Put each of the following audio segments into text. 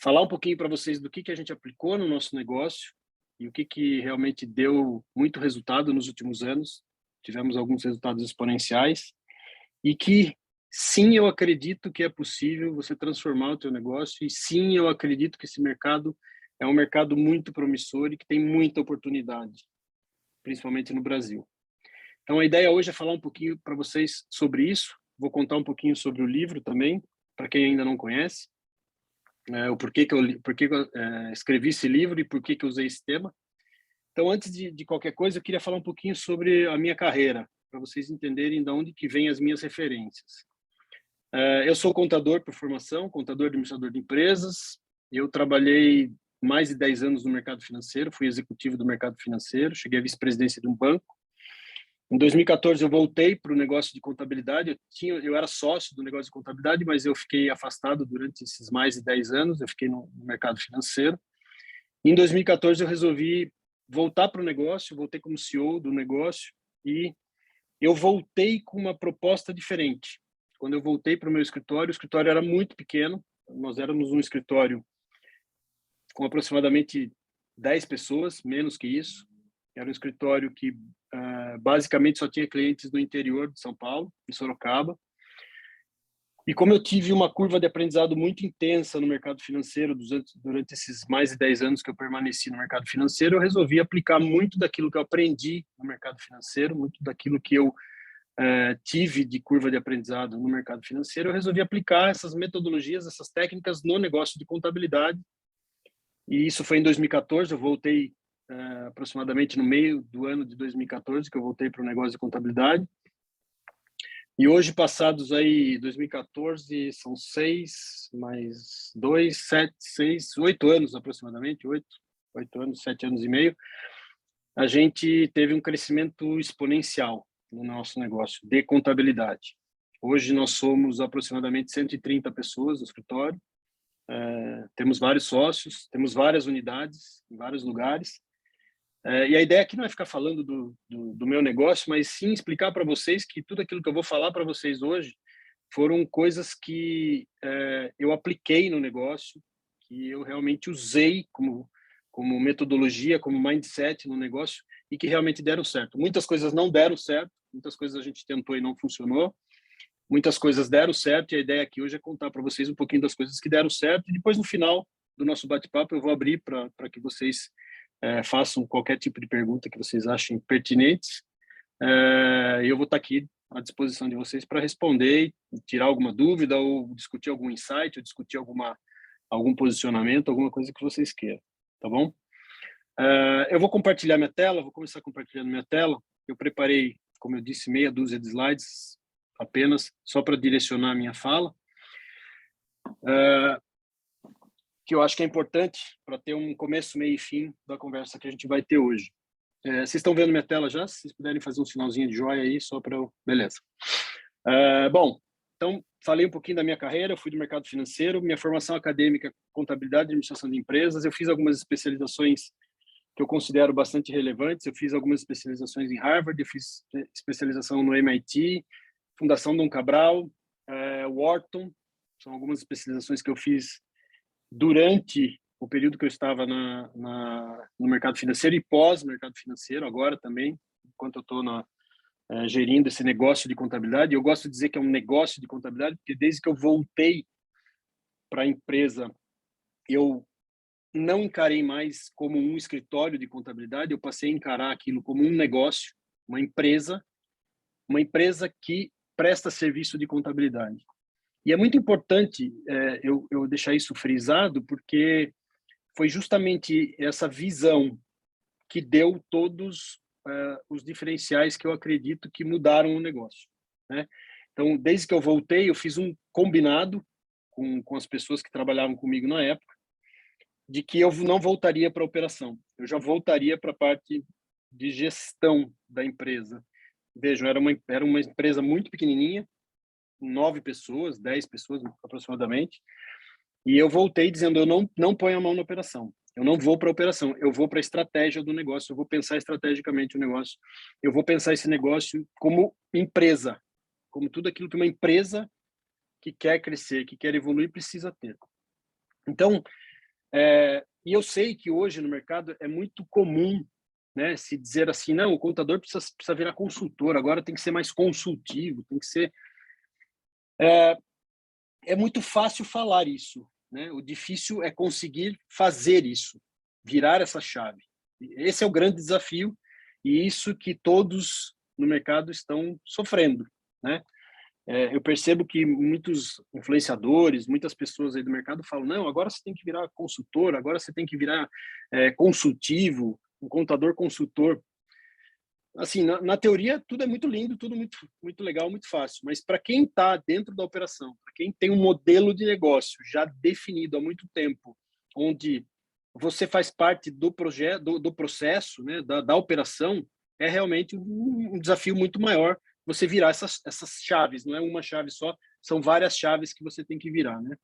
falar um pouquinho para vocês do que a gente aplicou no nosso negócio e o que realmente deu muito resultado nos últimos anos. Tivemos alguns resultados exponenciais e que, sim, eu acredito que é possível você transformar o teu negócio e, sim, eu acredito que esse mercado é um mercado muito promissor e que tem muita oportunidade, principalmente no Brasil. Então, a ideia hoje é falar um pouquinho para vocês sobre isso. Vou contar um pouquinho sobre o livro também, para quem ainda não conhece, o porquê que eu escrevi esse livro e por que eu usei esse tema. Então, antes de qualquer coisa, eu queria falar um pouquinho sobre a minha carreira, para vocês entenderem de onde que vêm as minhas referências. Eu sou contador por formação, contador administrador de empresas. Eu trabalhei mais de 10 anos no mercado financeiro, fui executivo do mercado financeiro, cheguei à vice-presidência de um banco. Em 2014 eu voltei para o negócio de contabilidade. Eu era sócio do negócio de contabilidade, mas eu fiquei afastado durante esses mais de 10 anos. Eu fiquei no mercado financeiro. Em 2014 eu resolvi voltar para o negócio, voltei como CEO do negócio e eu voltei com uma proposta diferente. Quando eu voltei para o meu escritório, o escritório era muito pequeno. Nós éramos um escritório com aproximadamente 10 pessoas, menos que isso. Era um escritório que basicamente só tinha clientes no interior de São Paulo, em Sorocaba. E como eu tive uma curva de aprendizado muito intensa no mercado financeiro durante esses mais de 10 anos que eu permaneci no mercado financeiro, eu resolvi aplicar muito daquilo que eu aprendi no mercado financeiro, muito daquilo que eu tive de curva de aprendizado no mercado financeiro, eu resolvi aplicar essas metodologias, essas técnicas no negócio de contabilidade. E isso foi em 2014, eu voltei aproximadamente no meio do ano de 2014, que eu voltei para o negócio de contabilidade. E hoje, passados aí 2014, são 6 mais 2, 7, 6, 8 anos aproximadamente, 8 anos, 7 anos e meio, a gente teve um crescimento exponencial no nosso negócio de contabilidade. Hoje nós somos aproximadamente 130 pessoas no escritório, temos vários sócios, temos várias unidades em vários lugares. E a ideia aqui não é ficar falando do meu negócio, mas sim explicar para vocês que tudo aquilo que eu vou falar para vocês hoje foram coisas que eu apliquei no negócio, que eu realmente usei como metodologia, como mindset no negócio e que realmente deram certo. Muitas coisas não deram certo, muitas coisas a gente tentou e não funcionou, muitas coisas deram certo e a ideia aqui hoje é contar para vocês um pouquinho das coisas que deram certo e depois no final do nosso bate-papo eu vou abrir para que vocês façam qualquer tipo de pergunta que vocês achem pertinentes. E eu vou estar aqui à disposição de vocês para responder, tirar alguma dúvida ou discutir algum insight, ou discutir algum posicionamento, alguma coisa que vocês queiram, tá bom? Eu vou compartilhar minha tela, vou começar compartilhando minha tela. Eu preparei, como eu disse, meia dúzia de slides apenas, só para direcionar a minha fala. Que eu acho que é importante para ter um começo, meio e fim da conversa que a gente vai ter hoje. Vocês estão vendo minha tela já? Se vocês puderem fazer um sinalzinho de joia aí, só para eu... Beleza. Bom, então, falei um pouquinho da minha carreira, eu fui do mercado financeiro, minha formação acadêmica, contabilidade e administração de empresas, eu fiz algumas especializações que eu considero bastante relevantes, eu fiz algumas especializações em Harvard, eu fiz especialização no MIT, Fundação Dom Cabral, Wharton, são algumas especializações que eu fiz durante o período que eu estava no mercado financeiro e pós-mercado financeiro, agora também, enquanto eu estou gerindo esse negócio de contabilidade. Eu gosto de dizer que é um negócio de contabilidade, porque desde que eu voltei para a empresa, eu não encarei mais como um escritório de contabilidade, eu passei a encarar aquilo como um negócio, uma empresa que presta serviço de contabilidade. E é muito importante eu deixar isso frisado, porque foi justamente essa visão que deu todos os diferenciais que eu acredito que mudaram o negócio, né? Então, desde que eu voltei, eu fiz um combinado com as pessoas que trabalhavam comigo na época, de que eu não voltaria para a operação, eu já voltaria para a parte de gestão da empresa. Vejam, era uma empresa muito pequenininha, 9 pessoas, 10 pessoas aproximadamente, e eu voltei dizendo, eu não ponho a mão na operação, eu não vou para a operação, eu vou para a estratégia do negócio, eu vou pensar estrategicamente o negócio, eu vou pensar esse negócio como empresa, como tudo aquilo que uma empresa que quer crescer, que quer evoluir, precisa ter. Então, E eu sei que hoje no mercado é muito comum, né, se dizer assim, não, o contador precisa virar consultor, agora tem que ser mais consultivo, tem que ser... É muito fácil falar isso, né? O difícil é conseguir fazer isso, virar essa chave. Esse é o grande desafio e isso que todos no mercado estão sofrendo, né? Eu percebo que muitos influenciadores, muitas pessoas aí do mercado falam, não, agora você tem que virar consultor, agora você tem que virar consultivo, um contador consultor. Assim, na teoria, tudo é muito lindo, tudo muito legal, muito fácil. Mas para quem está dentro da operação, para quem tem um modelo de negócio já definido há muito tempo, onde você faz parte do projeto, do processo, né, da operação, é realmente um desafio muito maior você virar essas chaves. Não é uma chave só, são várias chaves que você tem que virar, né?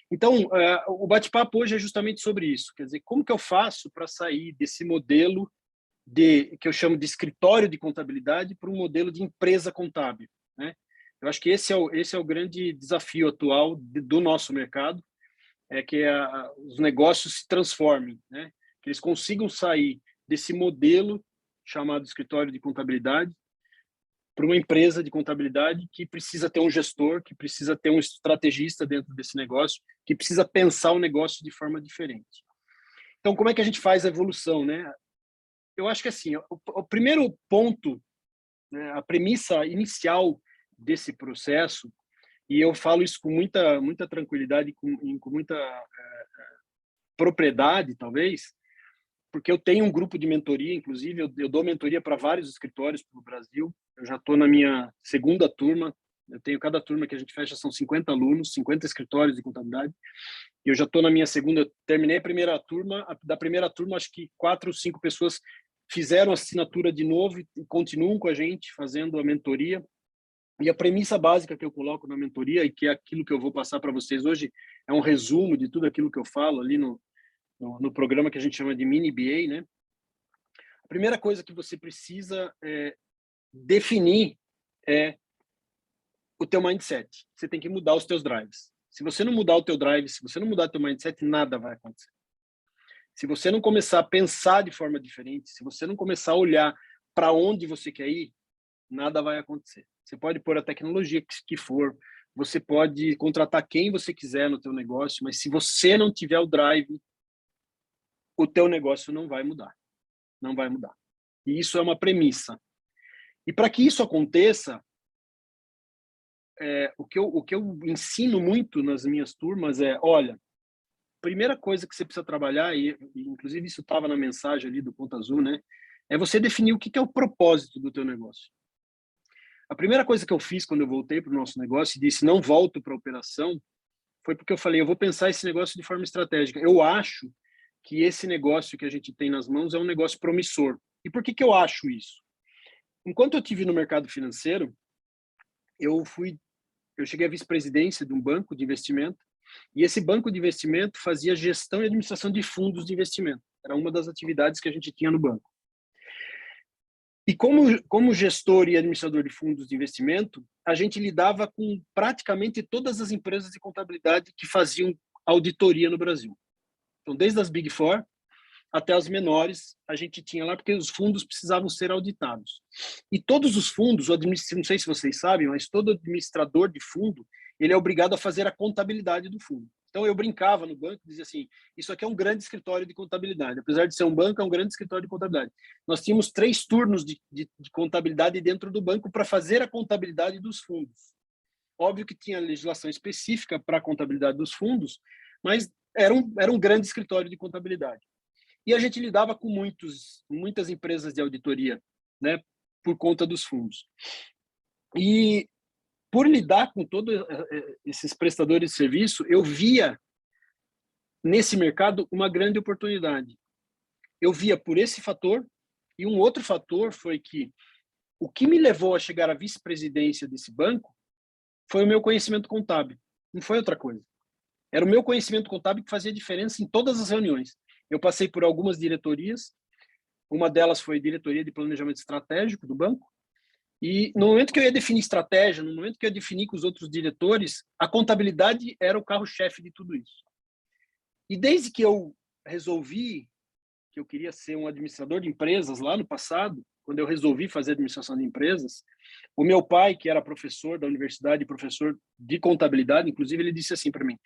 Então, o bate-papo hoje é justamente sobre isso. Quer dizer, como que eu faço para sair desse modelo que eu chamo de escritório de contabilidade para um modelo de empresa contábil, né? Eu acho que esse é o grande desafio atual do nosso mercado, é que os negócios se transformem, né? Que eles consigam sair desse modelo chamado escritório de contabilidade para uma empresa de contabilidade que precisa ter um gestor, que precisa ter um estrategista dentro desse negócio, que precisa pensar o negócio de forma diferente. Então, como é que a gente faz a evolução, né? Eu acho que assim, o primeiro ponto, né, a premissa inicial desse processo, e eu falo isso com muita tranquilidade, com muita propriedade, talvez, porque eu tenho um grupo de mentoria, inclusive eu dou mentoria para vários escritórios pelo Brasil. Eu já estou na minha segunda turma. Eu tenho cada turma que a gente fecha são 50 alunos, 50 escritórios de contabilidade. E eu já estou na minha segunda, terminei a primeira turma. Da primeira turma, acho que 4 ou 5 pessoas fizeram assinatura de novo e continuam com a gente fazendo a mentoria. E a premissa básica que eu coloco na mentoria, e que é aquilo que eu vou passar para vocês hoje, é um resumo de tudo aquilo que eu falo ali no programa que a gente chama de Mini BA, né? A primeira coisa que você precisa definir é o teu mindset. Você tem que mudar os teus drives. Se você não mudar o teu drive, se você não mudar o teu mindset, nada vai acontecer. Se você não começar a pensar de forma diferente, se você não começar a olhar para onde você quer ir, nada vai acontecer. Você pode pôr a tecnologia que for, você pode contratar quem você quiser no teu negócio, mas se você não tiver o drive, o teu negócio não vai mudar. Não vai mudar. E isso é uma premissa. E para que isso aconteça, o que eu ensino muito nas minhas turmas é, olha, primeira coisa que você precisa trabalhar, e inclusive isso estava na mensagem ali do Ponto Azul, né? É você definir o que é o propósito do teu negócio. A primeira coisa que eu fiz quando eu voltei para o nosso negócio e disse não volto para a operação, foi porque eu falei, eu vou pensar esse negócio de forma estratégica. Eu acho que esse negócio que a gente tem nas mãos é um negócio promissor. E por que eu acho isso? Enquanto eu tive no mercado financeiro, eu cheguei à vice-presidência de um banco de investimento, e esse banco de investimento fazia gestão e administração de fundos de investimento. Era uma das atividades que a gente tinha no banco. E como gestor e administrador de fundos de investimento, a gente lidava com praticamente todas as empresas de contabilidade que faziam auditoria no Brasil. Então, desde as Big Four até as menores, a gente tinha lá, porque os fundos precisavam ser auditados. E todos os fundos, não sei se vocês sabem, mas todo administrador de fundo, ele é obrigado a fazer a contabilidade do fundo. Então, eu brincava no banco, dizia assim, isso aqui é um grande escritório de contabilidade. Apesar de ser um banco, é um grande escritório de contabilidade. Nós tínhamos 3 turnos de contabilidade dentro do banco para fazer a contabilidade dos fundos. Óbvio que tinha legislação específica para a contabilidade dos fundos, mas era um grande escritório de contabilidade. E a gente lidava com muitas empresas de auditoria, né, por conta dos fundos. E por lidar com todos esses prestadores de serviço, eu via nesse mercado uma grande oportunidade. Eu via por esse fator, e um outro fator foi que o que me levou a chegar à vice-presidência desse banco foi o meu conhecimento contábil, não foi outra coisa. Era o meu conhecimento contábil que fazia diferença em todas as reuniões. Eu passei por algumas diretorias, uma delas foi diretoria de planejamento estratégico do banco, e no momento que eu ia definir estratégia, no momento que eu ia definir com os outros diretores, a contabilidade era o carro-chefe de tudo isso. E desde que eu resolvi que eu queria ser um administrador de empresas lá no passado, quando eu resolvi fazer administração de empresas, o meu pai, que era professor da universidade, professor de contabilidade, inclusive, ele disse assim para mim: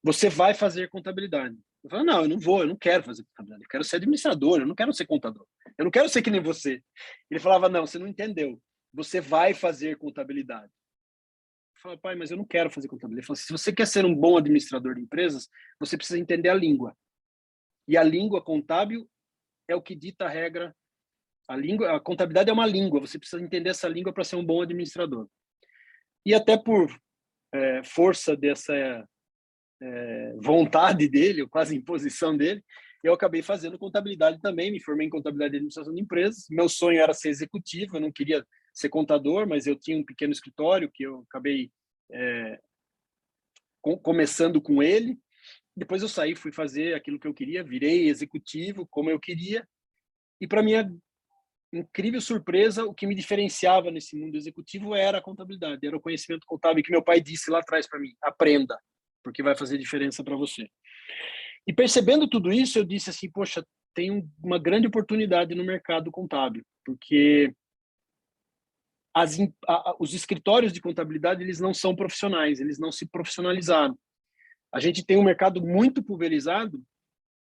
você vai fazer contabilidade. Eu falei: não, eu não vou, eu não quero fazer contabilidade, eu quero ser administrador, eu não quero ser contador, eu não quero ser que nem você. Ele falava: não, você não entendeu, você vai fazer contabilidade. Eu falei: pai, mas eu não quero fazer contabilidade. Ele falou: se você quer ser um bom administrador de empresas, você precisa entender a língua. E a língua contábil é o que dita a regra. A contabilidade é uma língua, você precisa entender essa língua para ser um bom administrador. E até por força dessa vontade dele, ou quase imposição dele, eu acabei fazendo contabilidade também, me formei em contabilidade e administração de empresas. Meu sonho era ser executivo, eu não queria ser contador, mas eu tinha um pequeno escritório que eu acabei começando com ele. Depois eu saí, fui fazer aquilo que eu queria, virei executivo como eu queria. E para minha incrível surpresa, o que me diferenciava nesse mundo executivo era a contabilidade, era o conhecimento contábil que meu pai disse lá atrás para mim: aprenda, porque vai fazer diferença para você. E percebendo tudo isso, eu disse assim: poxa, tem uma grande oportunidade no mercado contábil, porque os escritórios de contabilidade, eles não são profissionais, eles não se profissionalizaram. A gente tem um mercado muito pulverizado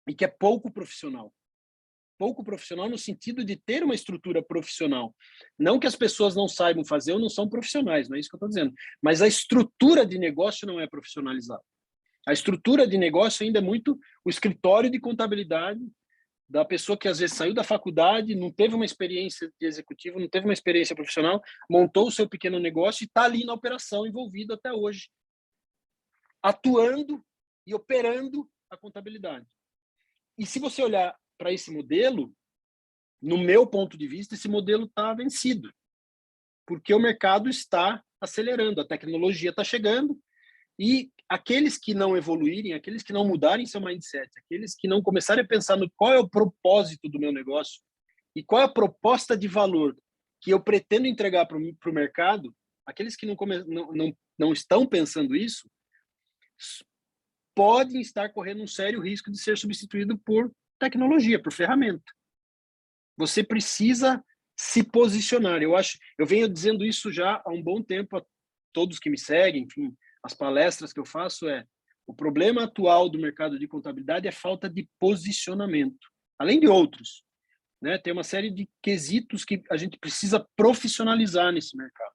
e que é pouco profissional. Pouco profissional no sentido de ter uma estrutura profissional. Não que as pessoas não saibam fazer ou não são profissionais, não é isso que eu estou dizendo. Mas a estrutura de negócio não é profissionalizada. A estrutura de negócio ainda é muito o escritório de contabilidade da pessoa que às vezes saiu da faculdade, não teve uma experiência de executivo, não teve uma experiência profissional, montou o seu pequeno negócio e está ali na operação envolvido até hoje, atuando e operando a contabilidade. E se você olhar para esse modelo, no meu ponto de vista, esse modelo está vencido, porque o mercado está acelerando, a tecnologia está chegando, e aqueles que não evoluírem, aqueles que não mudarem seu mindset, aqueles que não começarem a pensar no qual é o propósito do meu negócio e qual é a proposta de valor que eu pretendo entregar para o mercado, aqueles que não estão pensando isso, podem estar correndo um sério risco de ser substituído por tecnologia, por ferramenta. Você precisa se posicionar. Eu venho dizendo isso já há um bom tempo a todos que me seguem, enfim, as palestras que eu faço o problema atual do mercado de contabilidade é falta de posicionamento, além de outros, né? Tem uma série de quesitos que a gente precisa profissionalizar nesse mercado.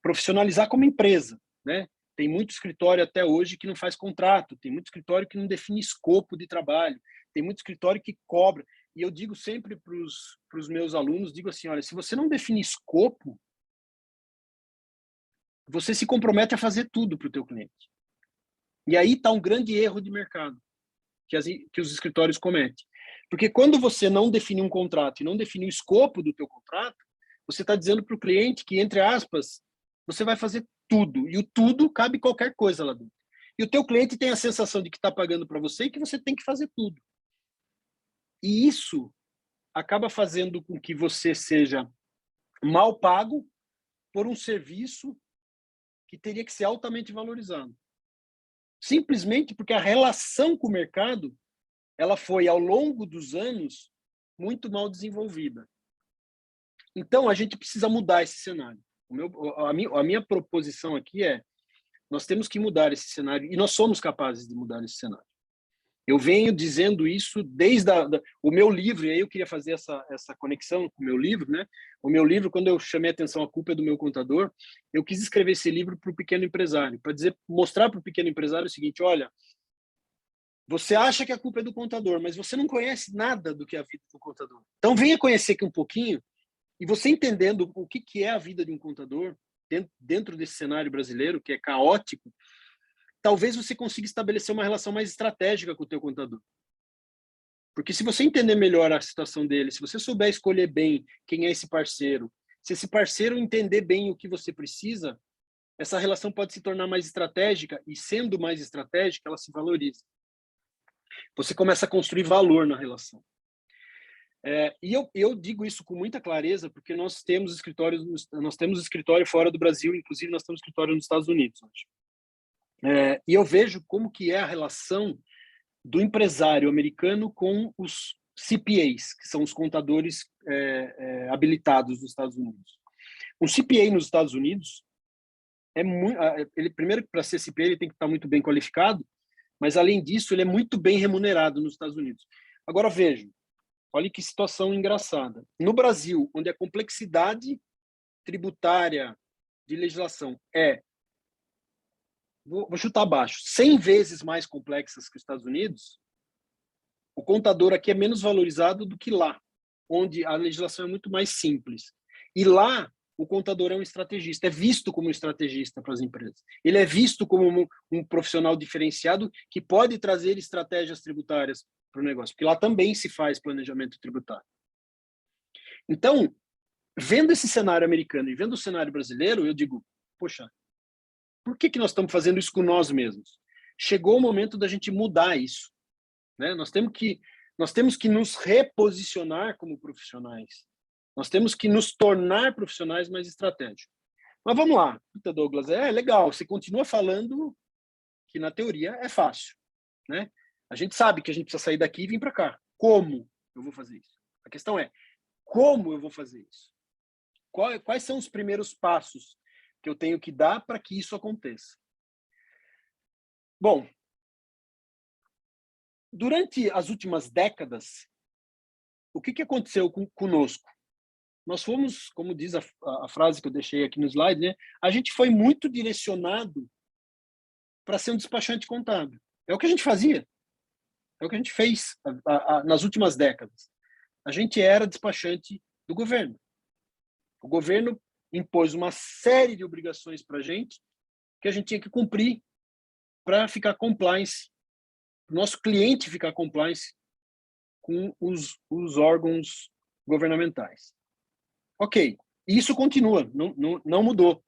Profissionalizar como empresa, né? Tem muito escritório até hoje que não faz contrato, tem muito escritório que não define escopo de trabalho, tem muito escritório que cobra. E eu digo sempre para os meus alunos, digo assim: olha, se você não define escopo, você se compromete a fazer tudo para o teu cliente. E aí está um grande erro de mercado que os escritórios cometem. Porque quando você não define um contrato e não define o escopo do teu contrato, você está dizendo para o cliente que, entre aspas, você vai fazer tudo. E o tudo cabe qualquer coisa lá dentro. E o teu cliente tem a sensação de que está pagando para você e que você tem que fazer tudo. E isso acaba fazendo com que você seja mal pago por um serviço que teria que ser altamente valorizado. Simplesmente porque a relação com o mercado ela foi, ao longo dos anos, muito mal desenvolvida. Então, a gente precisa mudar esse cenário. A minha proposição aqui nós temos que mudar esse cenário, e nós somos capazes de mudar esse cenário. Eu venho dizendo isso desde o meu livro, e aí eu queria fazer essa conexão com o meu livro, né? O meu livro, quando eu chamei a atenção, A Culpa é do Meu Contador, eu quis escrever esse livro para o pequeno empresário, para mostrar para o pequeno empresário o seguinte: olha, você acha que a culpa é do contador, mas você não conhece nada do que é a vida do contador. Então venha conhecer aqui um pouquinho, e você entendendo o que é a vida de um contador, dentro desse cenário brasileiro, que é caótico, talvez você consiga estabelecer uma relação mais estratégica com o teu contador. Porque se você entender melhor a situação dele, se você souber escolher bem quem é esse parceiro, se esse parceiro entender bem o que você precisa, essa relação pode se tornar mais estratégica, e sendo mais estratégica, ela se valoriza. Você começa a construir valor na relação. E eu digo isso com muita clareza, porque nós temos escritório fora do Brasil, inclusive nós temos escritório nos Estados Unidos hoje. E eu vejo como que é a relação do empresário americano com os CPAs, que são os contadores habilitados nos Estados Unidos. Um CPA nos Estados Unidos ele primeiro, para ser CPA, ele tem que estar muito bem qualificado, mas além disso, ele é muito bem remunerado nos Estados Unidos. Agora vejam, olha que situação engraçada. No Brasil, onde a complexidade tributária de legislação vou chutar abaixo, 100 vezes mais complexas que os Estados Unidos, o contador aqui é menos valorizado do que lá, onde a legislação é muito mais simples. E lá, o contador é um estrategista, é visto como um estrategista para as empresas. Ele é visto como um profissional diferenciado que pode trazer estratégias tributárias para o negócio, porque lá também se faz planejamento tributário. Então, vendo esse cenário americano e vendo o cenário brasileiro, eu digo, poxa, por que nós estamos fazendo isso com nós mesmos? Chegou o momento da gente mudar isso, né? Nós temos que nos reposicionar como profissionais. Nós temos que nos tornar profissionais mais estratégicos. Mas vamos lá, Douglas, legal, você continua falando que na teoria é fácil, né? A gente sabe que a gente precisa sair daqui e vir para cá. Como eu vou fazer isso? A questão é, como eu vou fazer isso? Quais são os primeiros passos que eu tenho que dar para que isso aconteça? Bom, durante as últimas décadas, o que aconteceu conosco? Nós fomos, como diz a frase que eu deixei aqui no slide, né? A gente foi muito direcionado para ser um despachante contábil. É o que a gente fazia. É o que a gente fez nas últimas décadas. A gente era despachante do governo. O governo impôs uma série de obrigações para a gente que a gente tinha que cumprir para ficar compliance, o nosso cliente ficar compliance com os órgãos governamentais. Ok, isso continua, não mudou.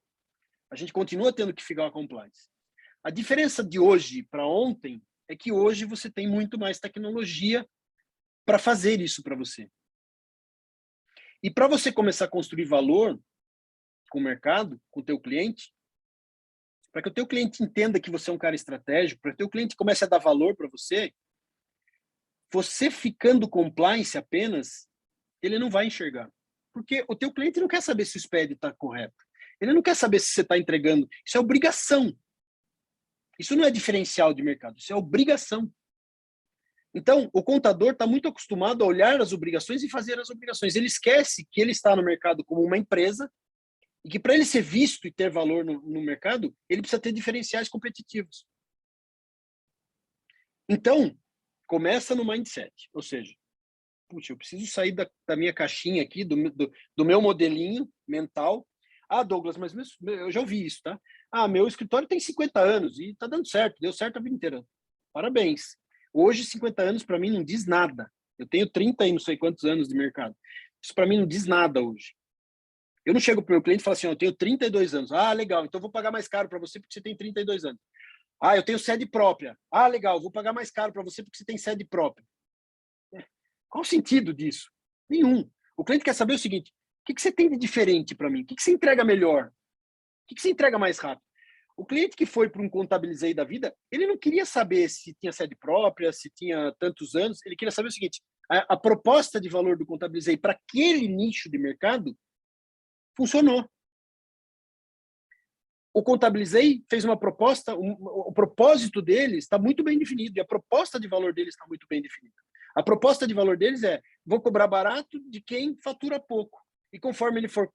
A gente continua tendo que ficar compliance. A diferença de hoje para ontem é que hoje você tem muito mais tecnologia para fazer isso para você. E para você começar a construir valor com o mercado, com o teu cliente, para que o teu cliente entenda que você é um cara estratégico, para que o teu cliente comece a dar valor para você, você ficando compliance apenas, ele não vai enxergar. Porque o teu cliente não quer saber se o SPED está correto. Ele não quer saber se você está entregando. Isso é obrigação. Isso não é diferencial de mercado, isso é obrigação. Então, o contador está muito acostumado a olhar as obrigações e fazer as obrigações. Ele esquece que ele está no mercado como uma empresa e que para ele ser visto e ter valor no mercado, ele precisa ter diferenciais competitivos. Então, começa no mindset, ou seja, puxa, eu preciso sair da minha caixinha aqui, do meu modelinho mental. Ah, Douglas, mas eu já ouvi isso, tá? Ah, meu escritório tem 50 anos e tá dando certo, deu certo a vida inteira. Parabéns. Hoje, 50 anos para mim não diz nada. Eu tenho 30 e não sei quantos anos de mercado. Isso para mim não diz nada hoje. Eu não chego para o meu cliente e falo assim, eu tenho 32 anos. Ah, legal, então eu vou pagar mais caro para você porque você tem 32 anos. Ah, eu tenho sede própria. Ah, legal, vou pagar mais caro para você porque você tem sede própria. Qual o sentido disso? Nenhum. O cliente quer saber o seguinte, o que você tem de diferente para mim? O que você entrega melhor? O que você entrega mais rápido? O cliente que foi para um Contabilizei da vida, ele não queria saber se tinha sede própria, se tinha tantos anos, ele queria saber o seguinte, a proposta de valor do Contabilizei para aquele nicho de mercado funcionou. O Contabilizei fez uma proposta, o propósito deles está muito bem definido e a proposta de valor deles está muito bem definida. A proposta de valor deles é, vou cobrar barato de quem fatura pouco. E conforme ele for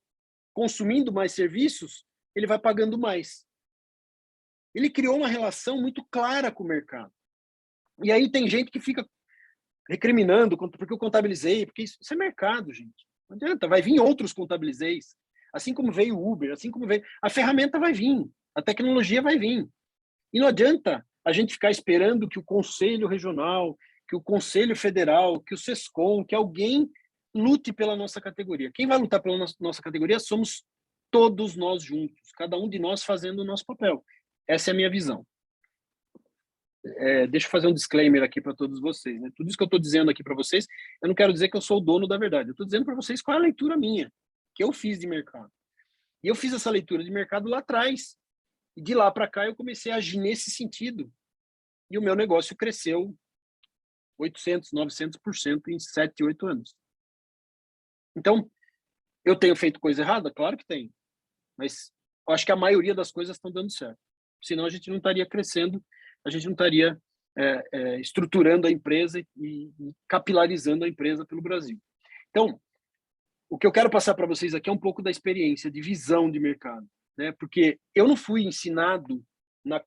consumindo mais serviços, ele vai pagando mais. Ele criou uma relação muito clara com o mercado. E aí tem gente que fica recriminando porque eu contabilizei, porque isso é mercado, gente. Não adianta, vai vir outros contabilizeis. Assim como veio o Uber, assim como veio... A ferramenta vai vir, a tecnologia vai vir. E não adianta a gente ficar esperando que o Conselho Regional, que o Conselho Federal, que o SESCOM, que alguém lute pela nossa categoria. Quem vai lutar pela nossa categoria somos todos nós juntos, cada um de nós fazendo o nosso papel. Essa é a minha visão. Deixa eu fazer um disclaimer aqui para todos vocês. Né? Tudo isso que eu estou dizendo aqui para vocês, eu não quero dizer que eu sou o dono da verdade. Eu estou dizendo para vocês qual é a leitura minha, que eu fiz de mercado. E eu fiz essa leitura de mercado lá atrás. E de lá para cá eu comecei a agir nesse sentido. E o meu negócio cresceu 800, 900% em 7, 8 anos. Então, eu tenho feito coisa errada? Claro que tenho. Mas eu acho que a maioria das coisas estão dando certo. Senão a gente não estaria crescendo, a gente não estaria estruturando a empresa e capilarizando a empresa pelo Brasil. Então, o que eu quero passar para vocês aqui é um pouco da experiência, de visão de mercado, né? Porque eu não fui ensinado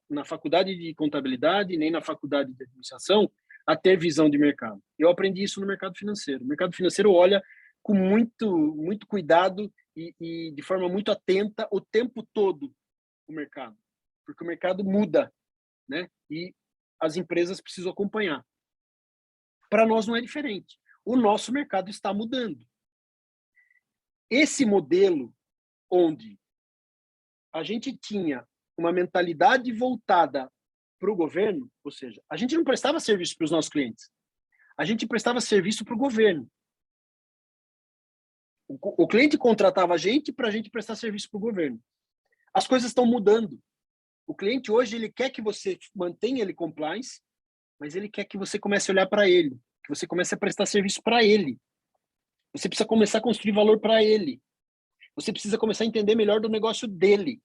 na faculdade de contabilidade, nem na faculdade de administração, a ter visão de mercado. Eu aprendi isso no mercado financeiro. O mercado financeiro olha com muito cuidado e de forma muito atenta o tempo todo o mercado, porque o mercado muda, né? E as empresas precisam acompanhar. Para nós não é diferente. O nosso mercado está mudando. Esse modelo onde a gente tinha uma mentalidade voltada para o governo, ou seja, a gente não prestava serviço para os nossos clientes, a gente prestava serviço para o governo. O cliente contratava a gente para a gente prestar serviço para o governo. As coisas estão mudando. O cliente hoje ele quer que você mantenha ele compliance, mas ele quer que você comece a olhar para ele, que você comece a prestar serviço para ele. Você precisa começar a construir valor para ele. Você precisa começar a entender melhor do negócio dele.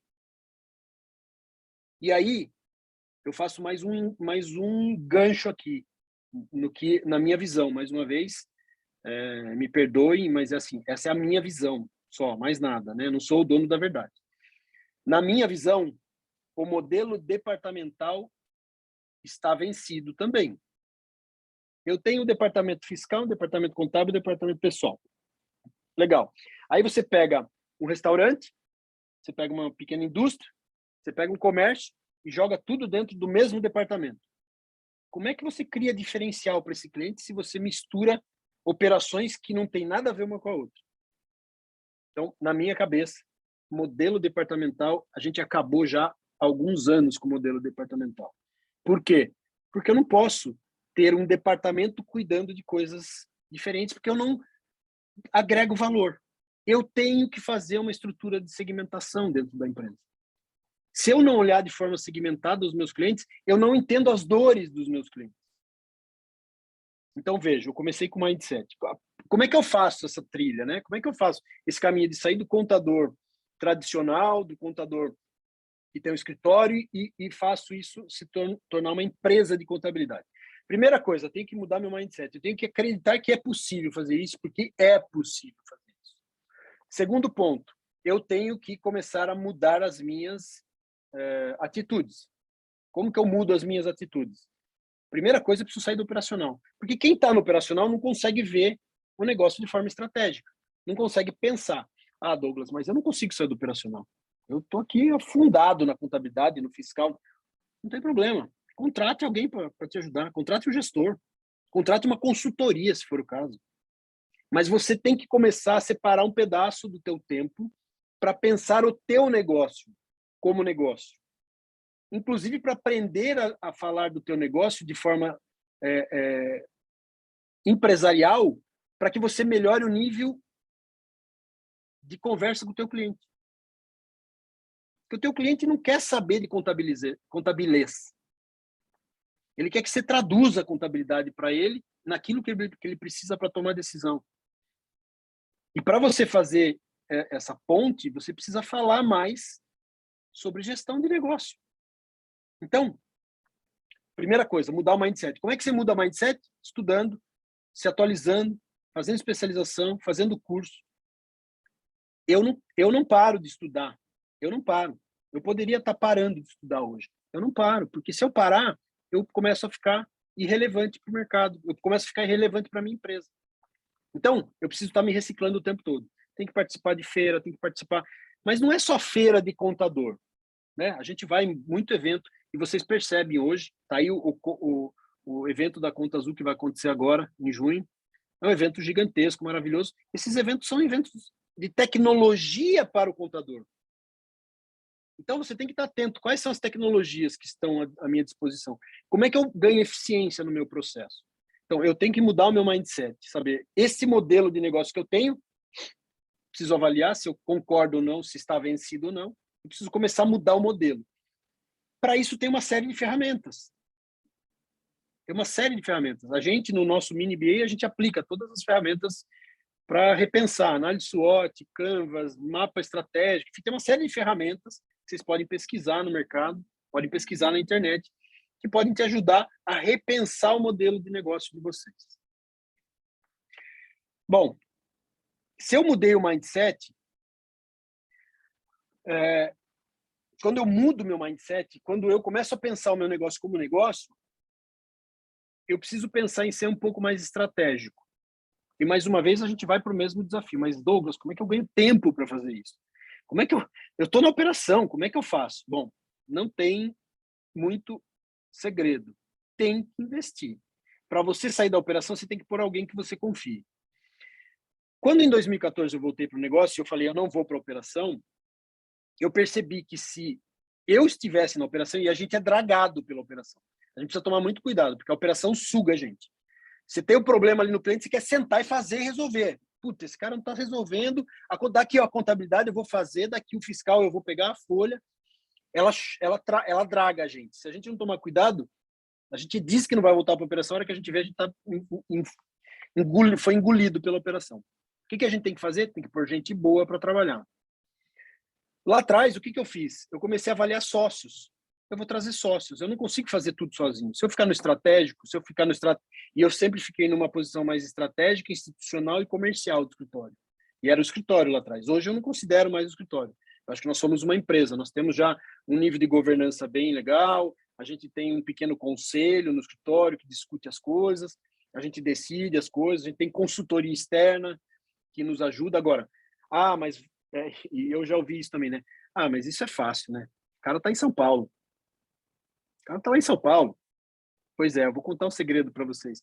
E aí, eu faço mais um gancho aqui, na minha visão, mais uma vez, me perdoem, mas é assim, essa é a minha visão, só, mais nada, né? Eu não sou o dono da verdade. Na minha visão, o modelo departamental está vencido também. Eu tenho o departamento fiscal, o departamento contábil e o departamento pessoal. Legal. Aí você pega um restaurante, você pega uma pequena indústria, você pega um comércio e joga tudo dentro do mesmo departamento. Como é que você cria diferencial para esse cliente se você mistura operações que não tem nada a ver uma com a outra? Então, na minha cabeça, modelo departamental, a gente acabou já há alguns anos com o modelo departamental. Por quê? Porque eu não posso ter um departamento cuidando de coisas diferentes, porque eu não agrego valor. Eu tenho que fazer uma estrutura de segmentação dentro da empresa. Se eu não olhar de forma segmentada os meus clientes, eu não entendo as dores dos meus clientes. Então, veja, eu comecei com mindset. Como é que eu faço essa trilha, né? Como é que eu faço esse caminho de sair do contador tradicional, do contador que tem um escritório e faço isso se tornar uma empresa de contabilidade? Primeira coisa, eu tenho que mudar meu mindset. Eu tenho que acreditar que é possível fazer isso, porque é possível fazer isso. Segundo ponto, eu tenho que começar a mudar as minhas atitudes. Como que eu mudo as minhas atitudes? Primeira coisa, eu preciso sair do operacional. Porque quem está no operacional não consegue ver o negócio de forma estratégica. Não consegue pensar. Ah, Douglas, mas eu não consigo sair do operacional. Eu estou aqui afundado na contabilidade, no fiscal. Não tem problema. Contrate alguém para te ajudar. Contrate um gestor. Contrate uma consultoria, se for o caso. Mas você tem que começar a separar um pedaço do teu tempo para pensar o teu negócio como negócio. Inclusive para aprender a falar do teu negócio de forma empresarial, para que você melhore o nível de conversa com o teu cliente. Porque o teu cliente não quer saber de contabilez. Ele quer que você traduza a contabilidade para ele naquilo que ele precisa para tomar decisão. E para você fazer essa ponte, você precisa falar mais sobre gestão de negócio. Então, primeira coisa, mudar o mindset. Como é que você muda o mindset? Estudando, se atualizando, fazendo especialização, fazendo curso. Eu não paro de estudar. Eu não paro. Eu poderia estar parando de estudar hoje. Eu não paro, porque se eu parar, eu começo a ficar irrelevante para o mercado. Eu começo a ficar irrelevante para a minha empresa. Então, eu preciso estar me reciclando o tempo todo. Tem que participar de feira, tem que participar. Mas não é só feira de contador, né? A gente vai em muito evento e vocês percebem hoje, tá aí o evento da Conta Azul que vai acontecer agora, em junho. É um evento gigantesco, maravilhoso. Esses eventos são eventos de tecnologia para o contador. Então, você tem que estar atento. Quais são as tecnologias que estão à minha disposição? Como é que eu ganho eficiência no meu processo? Então, eu tenho que mudar o meu mindset, saber esse modelo de negócio que eu tenho, preciso avaliar se eu concordo ou não, se está vencido ou não. Eu preciso começar a mudar o modelo. Para isso, tem uma série de ferramentas. Tem uma série de ferramentas. A gente, no nosso mini BA, a gente aplica todas as ferramentas para repensar, análise SWOT, Canvas, mapa estratégico, tem uma série de ferramentas que vocês podem pesquisar no mercado, podem pesquisar na internet, que podem te ajudar a repensar o modelo de negócio de vocês. Bom, se eu mudei o mindset, quando eu mudo o meu mindset, quando eu começo a pensar o meu negócio como negócio, eu preciso pensar em ser um pouco mais estratégico. E, mais uma vez, a gente vai para o mesmo desafio. Mas, Douglas, como é que eu ganho tempo para fazer isso? Como é que eu estou na operação, como é que eu faço? Bom, não tem muito segredo. Tem que investir. Para você sair da operação, você tem que pôr alguém que você confie. Quando, em 2014, eu voltei para o negócio, eu falei, eu não vou para a operação, eu percebi que se eu estivesse na operação, e a gente é dragado pela operação, a gente precisa tomar muito cuidado, porque a operação suga a gente. Você tem um problema ali no cliente, você quer sentar e fazer e resolver. Puta, esse cara não está resolvendo. Daqui a contabilidade eu vou fazer, daqui o fiscal eu vou pegar a folha. Ela draga a gente. Se a gente não tomar cuidado, a gente diz que não vai voltar para a operação, a hora que a gente vê, a gente foi engolido pela operação. O que a gente tem que fazer? Tem que pôr gente boa para trabalhar. Lá atrás, o que eu fiz? Eu comecei a avaliar sócios. Eu vou trazer sócios. Eu não consigo fazer tudo sozinho. Se eu ficar no estratégico, e eu sempre fiquei numa posição mais estratégica, institucional e comercial do escritório. E era o escritório lá atrás. Hoje eu não considero mais o escritório. Eu acho que nós somos uma empresa. Nós temos já um nível de governança bem legal. A gente tem um pequeno conselho no escritório que discute as coisas. A gente decide as coisas. A gente tem consultoria externa que nos ajuda. Agora, mas... e eu já ouvi isso também, né? Mas isso é fácil, né? O cara tá em São Paulo. O cara tá lá em São Paulo. Pois é, eu vou contar um segredo para vocês.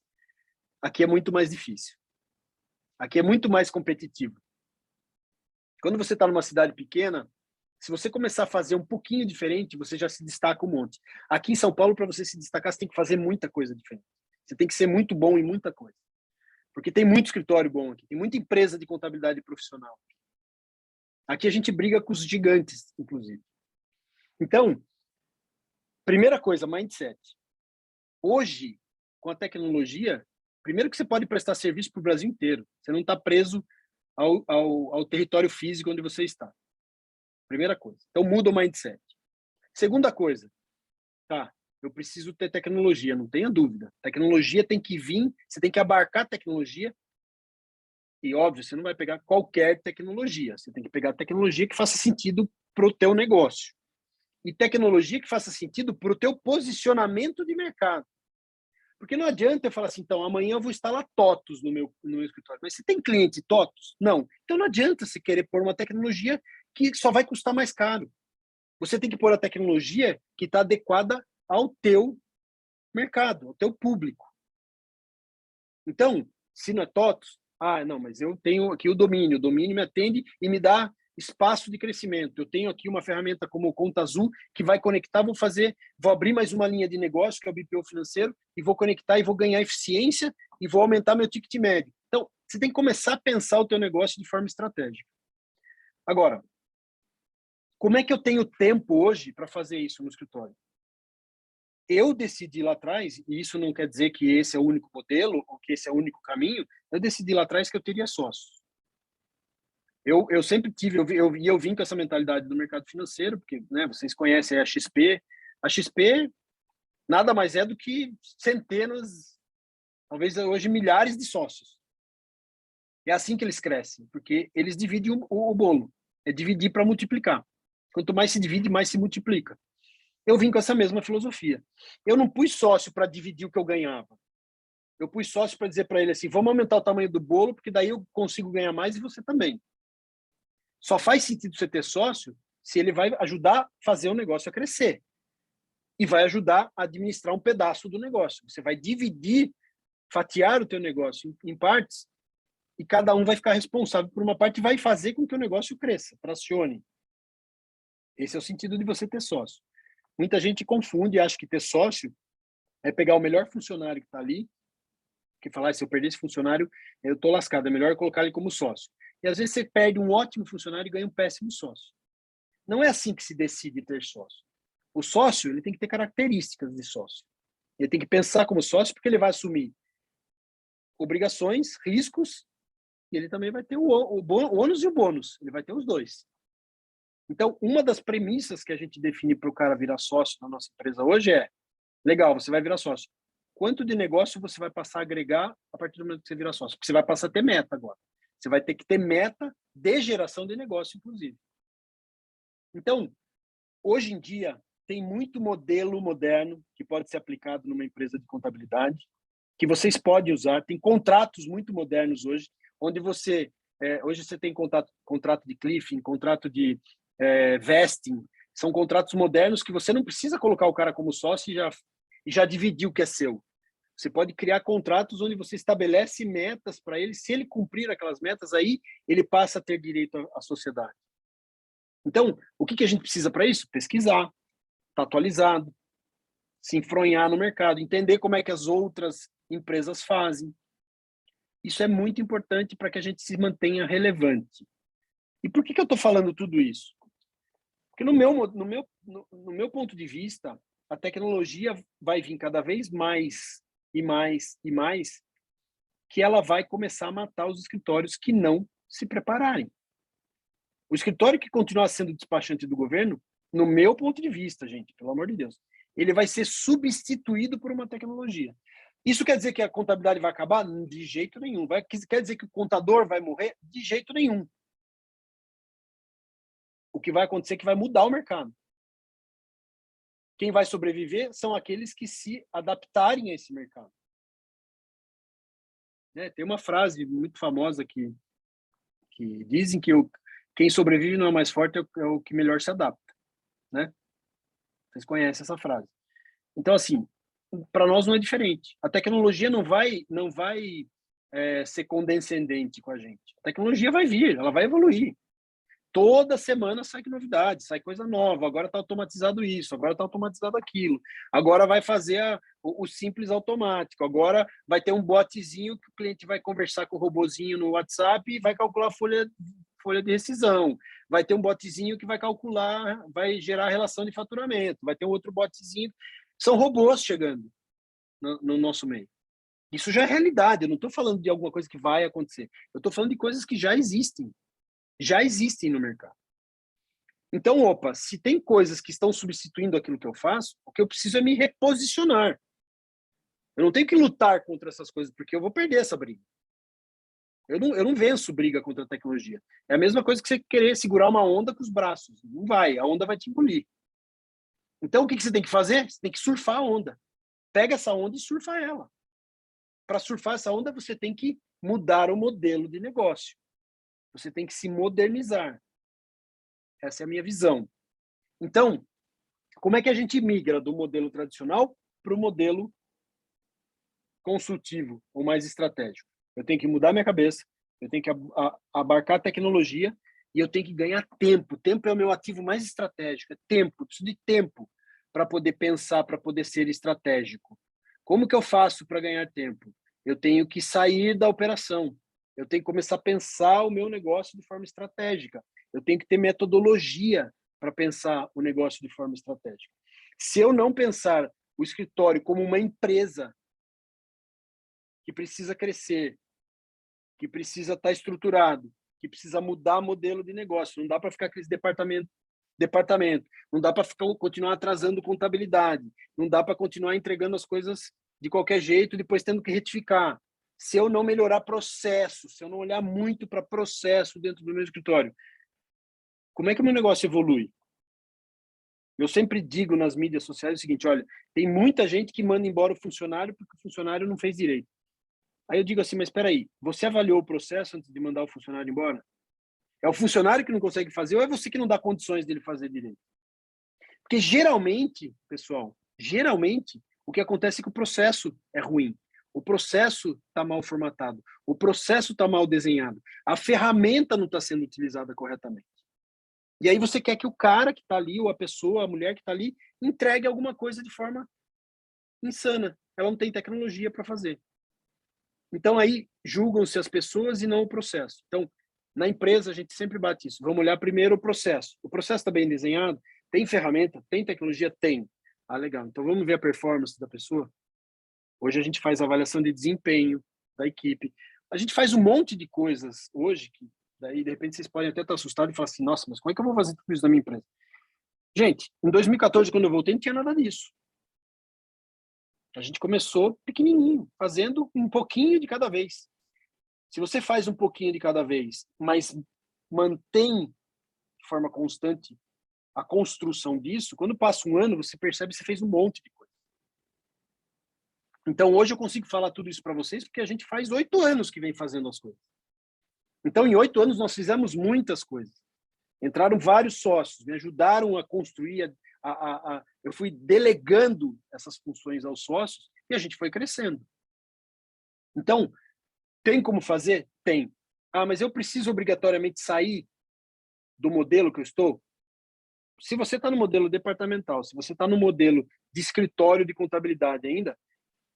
Aqui é muito mais difícil. Aqui é muito mais competitivo. Quando você está numa cidade pequena, se você começar a fazer um pouquinho diferente, você já se destaca um monte. Aqui em São Paulo, para você se destacar, você tem que fazer muita coisa diferente. Você tem que ser muito bom em muita coisa. Porque tem muito escritório bom aqui, tem muita empresa de contabilidade profissional. Aqui a gente briga com os gigantes, inclusive. Então, primeira coisa, mindset. Hoje, com a tecnologia, primeiro que você pode prestar serviço para o Brasil inteiro. Você não está preso ao território físico onde você está. Primeira coisa. Então, muda o mindset. Segunda coisa, eu preciso ter tecnologia, não tenha dúvida. Tecnologia tem que vir, você tem que abarcar tecnologia. E, óbvio, você não vai pegar qualquer tecnologia. Você tem que pegar tecnologia que faça sentido para o teu negócio. E tecnologia que faça sentido para o teu posicionamento de mercado. Porque não adianta eu falar assim, então, amanhã eu vou instalar TOTOS no meu escritório. Mas você tem cliente TOTOS? Não. Então não adianta você querer pôr uma tecnologia que só vai custar mais caro. Você tem que pôr a tecnologia que está adequada ao teu mercado, ao teu público. Então, se não é TOTOS, não, mas eu tenho aqui o domínio me atende e me dá espaço de crescimento. Eu tenho aqui uma ferramenta como o Conta Azul que vai conectar, vou abrir mais uma linha de negócio, que é o BPO financeiro, e vou conectar e vou ganhar eficiência e vou aumentar meu ticket médio. Então, você tem que começar a pensar o teu negócio de forma estratégica. Agora, como é que eu tenho tempo hoje para fazer isso no escritório? Eu decidi lá atrás, e isso não quer dizer que esse é o único modelo ou que esse é o único caminho, eu decidi lá atrás que eu teria sócios. Eu sempre tive, eu vim com essa mentalidade do mercado financeiro, porque, né, vocês conhecem a XP. A XP nada mais é do que centenas, talvez hoje milhares de sócios. É assim que eles crescem, porque eles dividem o bolo. É dividir para multiplicar. Quanto mais se divide, mais se multiplica. Eu vim com essa mesma filosofia. Eu não pus sócio para dividir o que eu ganhava. Eu pus sócio para dizer para ele assim, vamos aumentar o tamanho do bolo, porque daí eu consigo ganhar mais e você também. Só faz sentido você ter sócio se ele vai ajudar a fazer o negócio a crescer e vai ajudar a administrar um pedaço do negócio. Você vai dividir, fatiar o teu negócio em partes e cada um vai ficar responsável por uma parte e vai fazer com que o negócio cresça, tracione. Esse é o sentido de você ter sócio. Muita gente confunde e acha que ter sócio é pegar o melhor funcionário que está ali, que falar, se eu perder esse funcionário, eu estou lascado, é melhor colocar ele como sócio. E às vezes você perde um ótimo funcionário e ganha um péssimo sócio. Não é assim que se decide ter sócio. O sócio, ele tem que ter características de sócio. Ele tem que pensar como sócio, porque ele vai assumir obrigações, riscos, e ele também vai ter o ônus e o bônus. Ele vai ter os dois. Então, uma das premissas que a gente define para o cara virar sócio na nossa empresa hoje é: legal, você vai virar sócio. Quanto de negócio você vai passar a agregar a partir do momento que você virar sócio? Porque você vai passar a ter meta agora. Você vai ter que ter meta de geração de negócio, inclusive. Então, hoje em dia, tem muito modelo moderno que pode ser aplicado numa empresa de contabilidade, que vocês podem usar. Tem contratos muito modernos hoje, onde hoje você tem contrato de cliffing, contrato de vesting. São contratos modernos que você não precisa colocar o cara como sócio e já dividir o que é seu. Você pode criar contratos onde você estabelece metas para ele. Se ele cumprir aquelas metas, aí ele passa a ter direito à sociedade. Então, o que a gente precisa para isso? Pesquisar, estar atualizado, se enfronhar no mercado, entender como é que as outras empresas fazem. Isso é muito importante para que a gente se mantenha relevante. E por que eu estou falando tudo isso? Porque no meu ponto de vista, a tecnologia vai vir cada vez mais e mais e mais, que ela vai começar a matar os escritórios que não se prepararem. O escritório que continuar sendo despachante do governo, no meu ponto de vista, gente, pelo amor de Deus, ele vai ser substituído por uma tecnologia. Isso quer dizer que a contabilidade vai acabar? De jeito nenhum. Quer dizer que o contador vai morrer? De jeito nenhum. O que vai acontecer é que vai mudar o mercado. Quem vai sobreviver são aqueles que se adaptarem a esse mercado. Tem uma frase muito famosa que dizem que quem sobrevive não é mais forte, é o que melhor se adapta, né? Vocês conhecem essa frase. Então, assim, para nós não é diferente. A tecnologia não vai ser condescendente com a gente. A tecnologia vai vir, ela vai evoluir. Toda semana sai novidade, sai coisa nova. Agora está automatizado isso, agora está automatizado aquilo. Agora vai fazer o simples automático. Agora vai ter um botzinho que o cliente vai conversar com o robozinho no WhatsApp e vai calcular a folha de rescisão. Vai ter um botzinho que vai calcular, vai gerar a relação de faturamento. Vai ter um outro botzinho. São robôs chegando no nosso meio. Isso já é realidade. Eu não estou falando de alguma coisa que vai acontecer. Eu estou falando de coisas que já existem no mercado. Então, se tem coisas que estão substituindo aquilo que eu faço, o que eu preciso é me reposicionar. Eu não tenho que lutar contra essas coisas, porque eu vou perder essa briga. Eu não venço briga contra a tecnologia. É a mesma coisa que você querer segurar uma onda com os braços. Não vai, a onda vai te engolir. Então, o que você tem que fazer? Você tem que surfar a onda. Pega essa onda e surfa ela. Para surfar essa onda, você tem que mudar o modelo de negócio. Você tem que se modernizar. Essa é a minha visão. Então, como é que a gente migra do modelo tradicional para o modelo consultivo ou mais estratégico? Eu tenho que mudar minha cabeça, eu tenho que abarcar a tecnologia e eu tenho que ganhar tempo. Tempo é o meu ativo mais estratégico. É tempo. Eu preciso de tempo para poder pensar, para poder ser estratégico. Como que eu faço para ganhar tempo? Eu tenho que sair da operação. Eu tenho que começar a pensar o meu negócio de forma estratégica. Eu tenho que ter metodologia para pensar o negócio de forma estratégica. Se eu não pensar o escritório como uma empresa que precisa crescer, que precisa estar estruturado, que precisa mudar modelo de negócio, não dá para ficar aquele departamento, não dá para continuar atrasando contabilidade, não dá para continuar entregando as coisas de qualquer jeito, depois tendo que retificar. Se eu não melhorar processo, se eu não olhar muito para processo dentro do meu escritório, como é que o meu negócio evolui? Eu sempre digo nas mídias sociais o seguinte: olha, tem muita gente que manda embora o funcionário porque o funcionário não fez direito. Aí eu digo assim, mas espera aí, você avaliou o processo antes de mandar o funcionário embora? É o funcionário que não consegue fazer ou é você que não dá condições dele fazer direito? Porque geralmente, pessoal, o que acontece é que o processo é ruim. O processo está mal formatado. O processo está mal desenhado. A ferramenta não está sendo utilizada corretamente. E aí você quer que o cara que está ali, ou a pessoa, a mulher que está ali, entregue alguma coisa de forma insana. Ela não tem tecnologia para fazer. Então aí julgam-se as pessoas e não o processo. Então, na empresa a gente sempre bate isso. Vamos olhar primeiro o processo. O processo está bem desenhado? Tem ferramenta? Tem tecnologia? Tem. Ah, legal. Então vamos ver a performance da pessoa. Hoje a gente faz avaliação de desempenho da equipe. A gente faz um monte de coisas hoje que daí, de repente, vocês podem até estar assustados e falar assim, nossa, mas como é que eu vou fazer tudo isso na minha empresa? Gente, em 2014, quando eu voltei, não tinha nada disso. A gente começou pequenininho, fazendo um pouquinho de cada vez. Se você faz um pouquinho de cada vez, mas mantém de forma constante a construção disso, quando passa um ano, você percebe que você fez um monte de coisa. Então, hoje eu consigo falar tudo isso para vocês, porque a gente faz 8 anos que vem fazendo as coisas. Então, em 8 anos, nós fizemos muitas coisas. Entraram vários sócios, me ajudaram a construir, eu fui delegando essas funções aos sócios e a gente foi crescendo. Então, tem como fazer? Tem. Ah, mas eu preciso obrigatoriamente sair do modelo que eu estou? Se você está no modelo departamental, se você está no modelo de escritório de contabilidade ainda,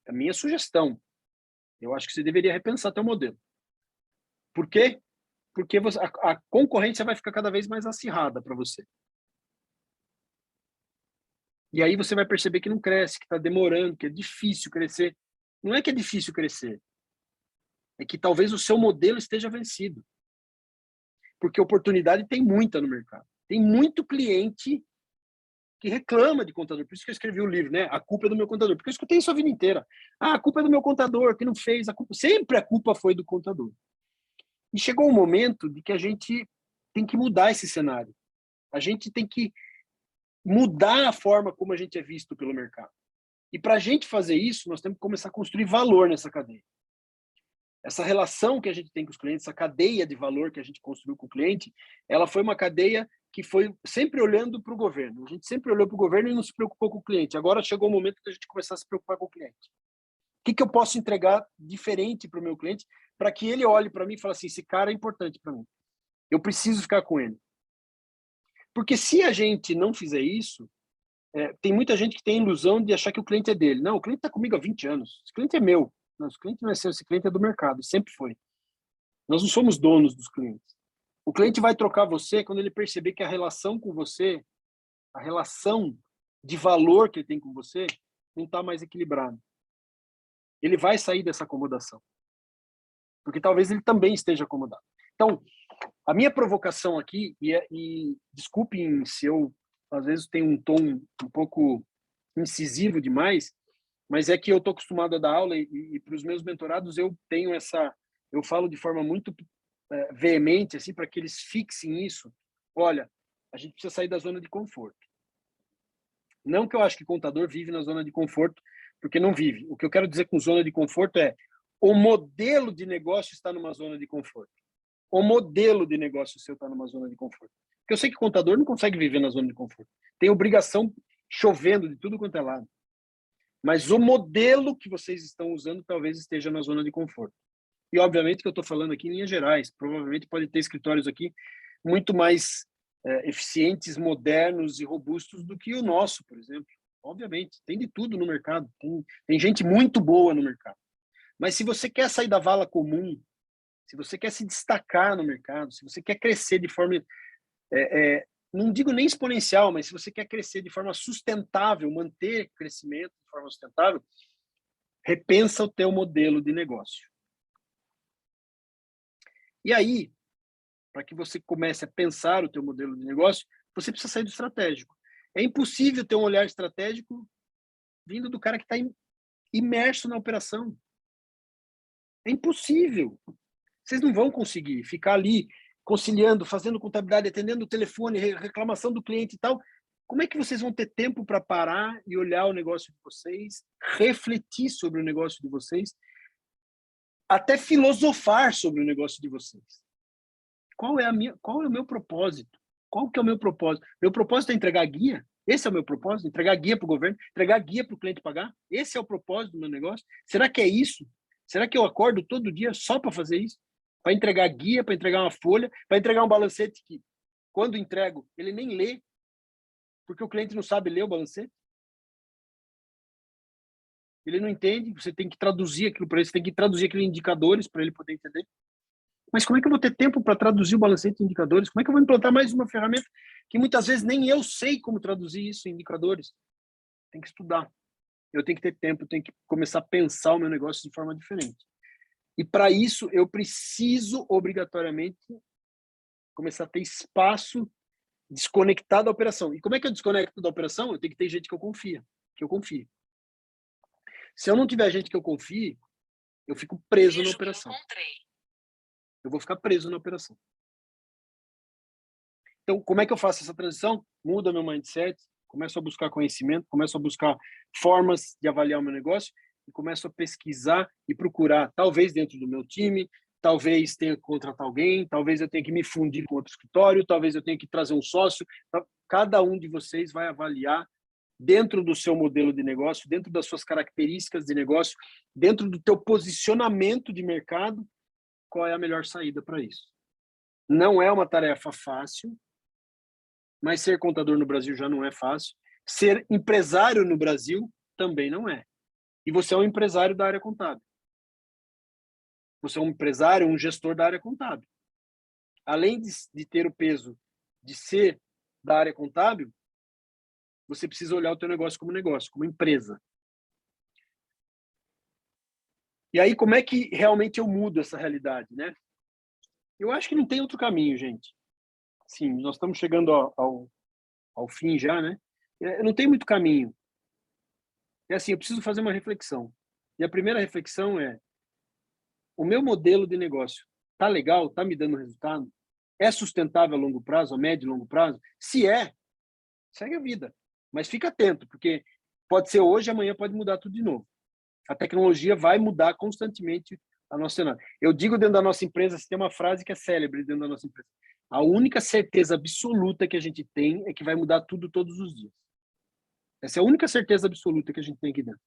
a minha sugestão, eu acho que você deveria repensar teu modelo. Por quê? Porque a concorrência vai ficar cada vez mais acirrada para você. E aí você vai perceber que não cresce, que está demorando, que é difícil crescer. Não é que é difícil crescer, é que talvez o seu modelo esteja vencido. Porque oportunidade tem muita no mercado. Tem muito cliente que reclama de contador. Por isso que eu escrevi o livro, né? A culpa é do meu contador. Porque eu escutei isso a vida inteira. Ah, a culpa é do meu contador, que não fez. Sempre a culpa foi do contador. E chegou um momento de que a gente tem que mudar esse cenário. A gente tem que mudar a forma como a gente é visto pelo mercado. E para a gente fazer isso, nós temos que começar a construir valor nessa cadeia. Essa relação que a gente tem com os clientes, essa cadeia de valor que a gente construiu com o cliente, ela foi uma cadeia que foi sempre olhando para o governo. A gente sempre olhou para o governo e não se preocupou com o cliente. Agora chegou o momento de a gente começar a se preocupar com o cliente. O que eu posso entregar diferente para o meu cliente para que ele olhe para mim e fale assim, esse cara é importante para mim. Eu preciso ficar com ele. Porque se a gente não fizer isso, tem muita gente que tem a ilusão de achar que o cliente é dele. Não, o cliente está comigo há 20 anos. Esse cliente é meu. Não, esse cliente não é seu, esse cliente é do mercado. Sempre foi. Nós não somos donos dos clientes. O cliente vai trocar você quando ele perceber que a relação com você, a relação de valor que ele tem com você, não está mais equilibrada. Ele vai sair dessa acomodação. Porque talvez ele também esteja acomodado. Então, a minha provocação aqui, e desculpem se eu, às vezes, tenho um tom um pouco incisivo demais, mas é que eu estou acostumado a dar aula e para os meus mentorados eu tenho eu falo de forma muito veemente, assim, para que eles fixem isso. Olha, a gente precisa sair da zona de conforto. Não que eu acho que contador vive na zona de conforto, porque não vive. O que eu quero dizer com zona de conforto é o modelo de negócio está numa zona de conforto. O modelo de negócio seu está numa zona de conforto. Porque eu sei que contador não consegue viver na zona de conforto. Tem obrigação chovendo de tudo quanto é lado. Mas o modelo que vocês estão usando talvez esteja na zona de conforto. E, obviamente, que eu estou falando aqui em linhas gerais. Provavelmente pode ter escritórios aqui muito mais eficientes, modernos e robustos do que o nosso, por exemplo. Obviamente, tem de tudo no mercado. Tem gente muito boa no mercado. Mas se você quer sair da vala comum, se você quer se destacar no mercado, se você quer crescer de forma, não digo nem exponencial, mas se você quer crescer de forma sustentável, manter crescimento de forma sustentável, repensa o teu modelo de negócio. E aí, para que você comece a pensar o teu modelo de negócio, você precisa sair do estratégico. É impossível ter um olhar estratégico vindo do cara que está imerso na operação. É impossível. Vocês não vão conseguir ficar ali conciliando, fazendo contabilidade, atendendo o telefone, reclamação do cliente e tal. Como é que vocês vão ter tempo para parar e olhar o negócio de vocês, refletir sobre o negócio de vocês, até filosofar sobre o negócio de vocês? Qual é o meu propósito? Qual que é o meu propósito? Meu propósito é entregar guia? Esse é o meu propósito? Entregar guia para o governo? Entregar guia para o cliente pagar? Esse é o propósito do meu negócio? Será que é isso? Será que eu acordo todo dia só para fazer isso? Para entregar guia, para entregar uma folha, para entregar um balancete que, quando entrego, ele nem lê, porque o cliente não sabe ler o balancete? Ele não entende, você tem que traduzir aquilo para ele, você tem que traduzir aqueles indicadores para ele poder entender. Mas como é que eu vou ter tempo para traduzir o balancete em indicadores? Como é que eu vou implantar mais uma ferramenta que muitas vezes nem eu sei como traduzir isso em indicadores? Tem que estudar. eu tenho que ter tempo, eu tenho que começar a pensar o meu negócio de forma diferente. E para isso, eu preciso obrigatoriamente começar a ter espaço desconectado da operação. E como é que eu desconecto da operação? Eu tenho que ter gente que eu confie. Se eu não tiver gente que eu confie, eu fico preso na operação. Eu vou ficar preso na operação. Então, como é que eu faço essa transição? Muda meu mindset, começo a buscar conhecimento, começo a buscar formas de avaliar o meu negócio e começo a pesquisar e procurar, talvez dentro do meu time, talvez tenha que contratar alguém, talvez eu tenha que me fundir com outro escritório, talvez eu tenha que trazer um sócio. Cada um de vocês vai avaliar dentro do seu modelo de negócio, dentro das suas características de negócio, dentro do teu posicionamento de mercado, qual é a melhor saída para isso. Não é uma tarefa fácil, mas ser contador no Brasil já não é fácil. Ser empresário no Brasil também não é. E você é um empresário da área contábil. Você é um empresário, um gestor da área contábil. Além de ter o peso de ser da área contábil, você precisa olhar o teu negócio, como empresa. E aí, como é que realmente eu mudo essa realidade, né? Eu acho que não tem outro caminho, gente. Sim, nós estamos chegando ao fim já, né? Não tem muito caminho. É assim, eu preciso fazer uma reflexão. E a primeira reflexão é: o meu modelo de negócio tá legal? Tá me dando resultado? É sustentável a longo prazo, a médio e longo prazo? Se é, segue a vida. Mas fica atento, porque pode ser hoje, amanhã pode mudar tudo de novo. A tecnologia vai mudar constantemente a nossa cenário. Eu digo dentro da nossa empresa, tem uma frase que é célebre dentro da nossa empresa. A única certeza absoluta que a gente tem é que vai mudar tudo todos os dias. Essa é a única certeza absoluta que a gente tem aqui dentro.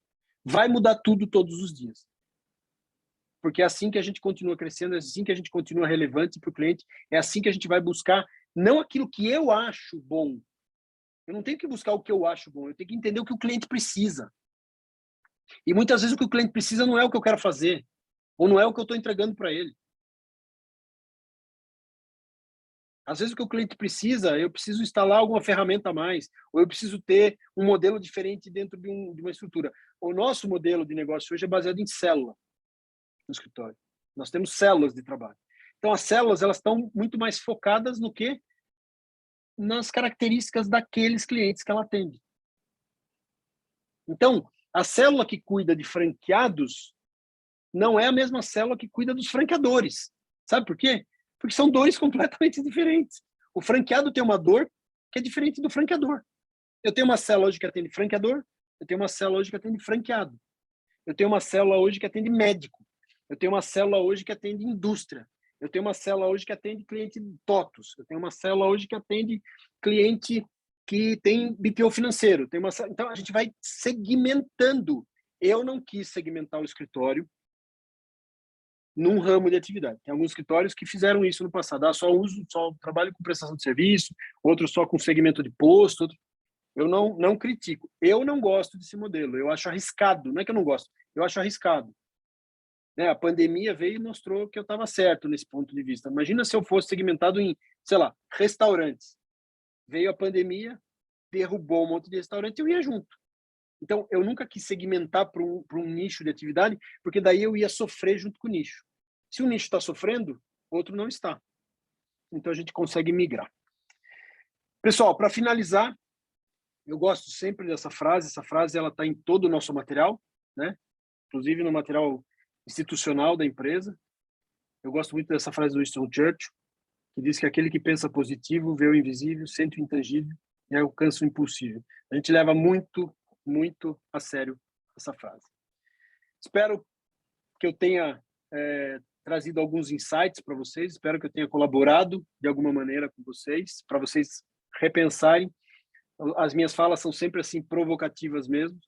Vai mudar tudo todos os dias. Porque é assim que a gente continua crescendo, é assim que a gente continua relevante para o cliente, é assim que a gente vai buscar não aquilo que eu acho bom. Eu não tenho que buscar o que eu acho bom, eu tenho que entender o que o cliente precisa. E muitas vezes o que o cliente precisa não é o que eu quero fazer, ou não é o que eu estou entregando para ele. Às vezes o que o cliente precisa, eu preciso instalar alguma ferramenta a mais, ou eu preciso ter um modelo diferente dentro de uma estrutura. O nosso modelo de negócio hoje é baseado em célula no escritório. Nós temos células de trabalho. Então as células elas estão muito mais focadas no que nas características daqueles clientes que ela atende. Então, a célula que cuida de franqueados não é a mesma célula que cuida dos franqueadores. Sabe por quê? Porque são dores completamente diferentes. O franqueado tem uma dor que é diferente do franqueador. Eu tenho uma célula hoje que atende franqueador, eu tenho uma célula hoje que atende franqueado. Eu tenho uma célula hoje que atende médico. Eu tenho uma célula hoje que atende indústria. Eu tenho uma célula hoje que atende cliente TOTUS. Eu tenho uma célula hoje que atende cliente que tem BPO financeiro. Então, a gente vai segmentando. Eu não quis segmentar o escritório num ramo de atividade. Tem alguns escritórios que fizeram isso no passado. Só trabalho com prestação de serviço, outros só com segmento de posto. Eu não critico. Eu não gosto desse modelo. Eu acho arriscado. Não é que eu não gosto. Eu acho arriscado. Né? A pandemia veio e mostrou que eu estava certo nesse ponto de vista. Imagina se eu fosse segmentado em, sei lá, restaurantes. Veio a pandemia, derrubou um monte de restaurante e eu ia junto. Então, eu nunca quis segmentar para um nicho de atividade, porque daí eu ia sofrer junto com o nicho. Se um nicho está sofrendo, outro não está. Então, a gente consegue migrar. Pessoal, para finalizar, eu gosto sempre dessa frase. Essa frase ela está em todo o nosso material, né? Inclusive no material institucional da empresa. Eu gosto muito dessa frase do Winston Churchill, que diz que aquele que pensa positivo vê o invisível, sente o intangível e alcança o impossível. A gente leva muito, muito a sério essa frase. Espero que eu tenha trazido alguns insights para vocês, espero que eu tenha colaborado de alguma maneira com vocês, para vocês repensarem. As minhas falas são sempre assim provocativas mesmo,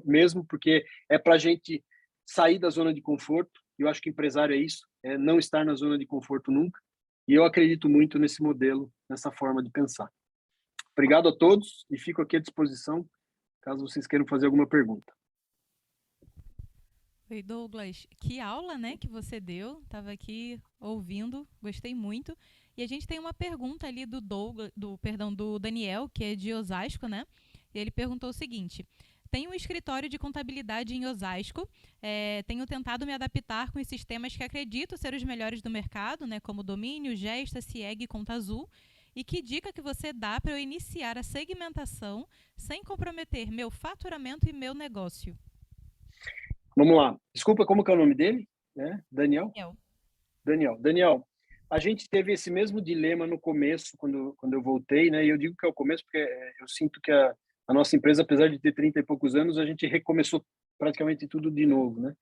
mesmo porque é para a gente sair da zona de conforto. Eu acho que empresário é isso, é não estar na zona de conforto nunca. E eu acredito muito nesse modelo, nessa forma de pensar. Obrigado a todos e fico aqui à disposição caso vocês queiram fazer alguma pergunta. Oi, Douglas. Que aula, né, que você deu. Estava aqui ouvindo, gostei muito. E a gente tem uma pergunta ali do Daniel, que é de Osasco, né? E ele perguntou o seguinte: Tenho um escritório de contabilidade em Osasco. Tenho tentado me adaptar com os sistemas que acredito ser os melhores do mercado, né, como Domínio, Gesta, Cieg e Conta Azul. E que dica que você dá para eu iniciar a segmentação sem comprometer meu faturamento e meu negócio? Vamos lá. Desculpa, como que é o nome dele? Daniel? Daniel. Daniel, a gente teve esse mesmo dilema no começo, quando eu voltei, né? E eu digo que é o começo porque eu sinto que a nossa empresa, apesar de ter 30 e poucos anos, a gente recomeçou praticamente tudo de novo, né?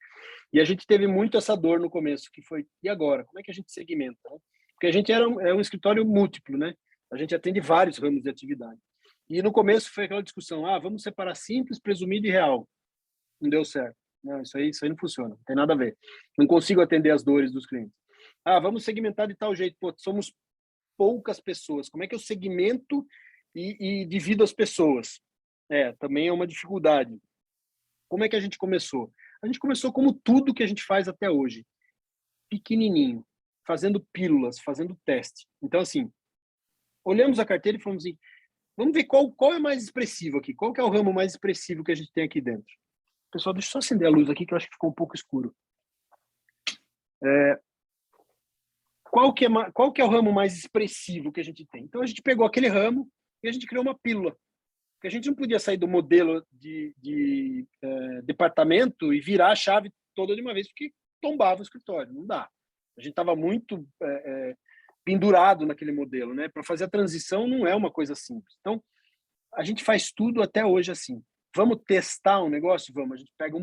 E a gente teve muito essa dor no começo, que foi, e agora? Como é que a gente segmenta, né? Porque a gente é um escritório múltiplo, né? A gente atende vários ramos de atividade. E no começo foi aquela discussão, vamos separar simples, presumido e real. Não deu certo. Não, isso aí não funciona, não tem nada a ver. Não consigo atender as dores dos clientes. Vamos segmentar de tal jeito. Pô, somos poucas pessoas. Como é que eu segmento e divido as pessoas? Também é uma dificuldade. Como é que a gente começou? A gente começou como tudo que a gente faz até hoje. Pequenininho, fazendo pílulas, fazendo teste. Então, assim, olhamos a carteira e falamos assim, vamos ver qual é mais expressivo aqui. Qual que é o ramo mais expressivo que a gente tem aqui dentro? Pessoal, deixa eu só acender a luz aqui, que eu acho que ficou um pouco escuro. Qual que é o ramo mais expressivo que a gente tem? Então, a gente pegou aquele ramo e a gente criou uma pílula. Porque a gente não podia sair do modelo de departamento e virar a chave toda de uma vez, porque tombava o escritório. Não dá. A gente estava muito pendurado naquele modelo, né? Para fazer a transição não é uma coisa simples. Então, a gente faz tudo até hoje assim. Vamos testar um negócio? Vamos. A gente pega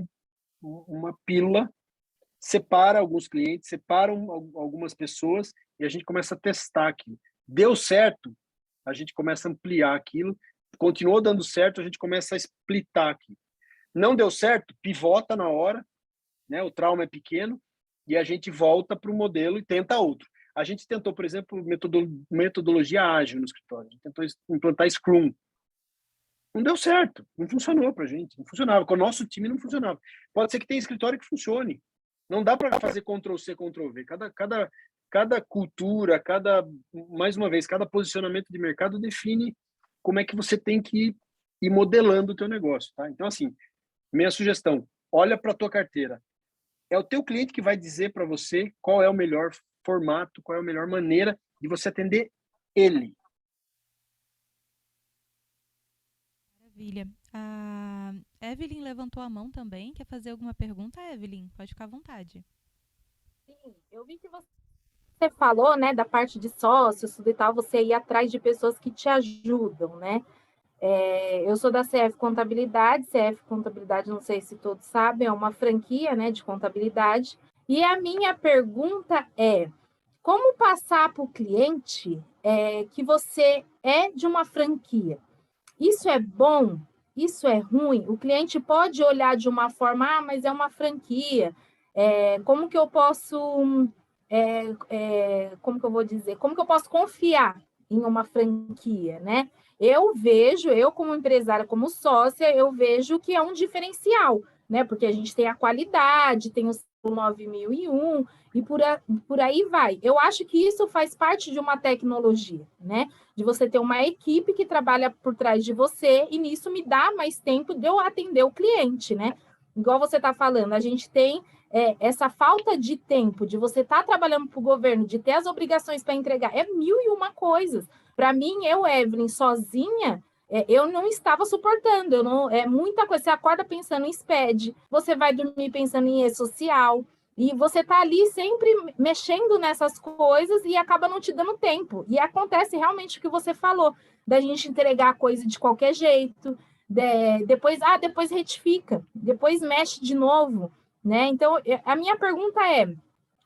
uma pílula, separa alguns clientes, separa algumas pessoas e a gente começa a testar aquilo. Deu certo, a gente começa a ampliar aquilo. Continuou dando certo, a gente começa a splitar aquilo. Não deu certo, pivota na hora, né? O trauma é pequeno e a gente volta para o modelo e tenta outro. A gente tentou, por exemplo, metodologia ágil no escritório. A gente tentou implantar Scrum. Não deu certo, não funcionou para a gente, não funcionava. Com o nosso time não funcionava. Pode ser que tenha escritório que funcione. Não dá para fazer Ctrl+C, Ctrl+V. Cada cultura, mais uma vez, cada posicionamento de mercado define como é que você tem que ir modelando o teu negócio, tá? Então, assim, minha sugestão, olha para a tua carteira. É o teu cliente que vai dizer para você qual é o melhor formato, qual é a melhor maneira de você atender ele. Maravilha. A Evelyn levantou a mão também. Quer fazer alguma pergunta, Evelyn? Pode ficar à vontade. Sim, eu vi que você falou, né, da parte de sócios, tudo e tal, você ir atrás de pessoas que te ajudam, né? Eu sou da CF Contabilidade, não sei se todos sabem, é uma franquia, né, de contabilidade. E a minha pergunta é, como passar para o cliente que você é de uma franquia? Isso é bom? Isso é ruim? O cliente pode olhar de uma forma, mas é uma franquia. Como que eu posso, como que eu vou dizer? Como que eu posso confiar em uma franquia, né? Eu como empresária, como sócia, eu vejo que é um diferencial, né? Porque a gente tem a qualidade, tem o 9001 e por aí vai. Eu acho que isso faz parte de uma tecnologia, né? De você ter uma equipe que trabalha por trás de você, e nisso me dá mais tempo de eu atender o cliente, né? Igual você está falando, a gente tem essa falta de tempo, de você estar trabalhando para o governo, de ter as obrigações para entregar, é mil e uma coisas. Para mim, Evelyn, sozinha, eu não estava suportando, é muita coisa. Você acorda pensando em SPED, você vai dormir pensando em e-social, e você está ali sempre mexendo nessas coisas e acaba não te dando tempo. E acontece realmente o que você falou, da gente entregar a coisa de qualquer jeito, depois retifica, depois mexe de novo, né? Então, a minha pergunta é,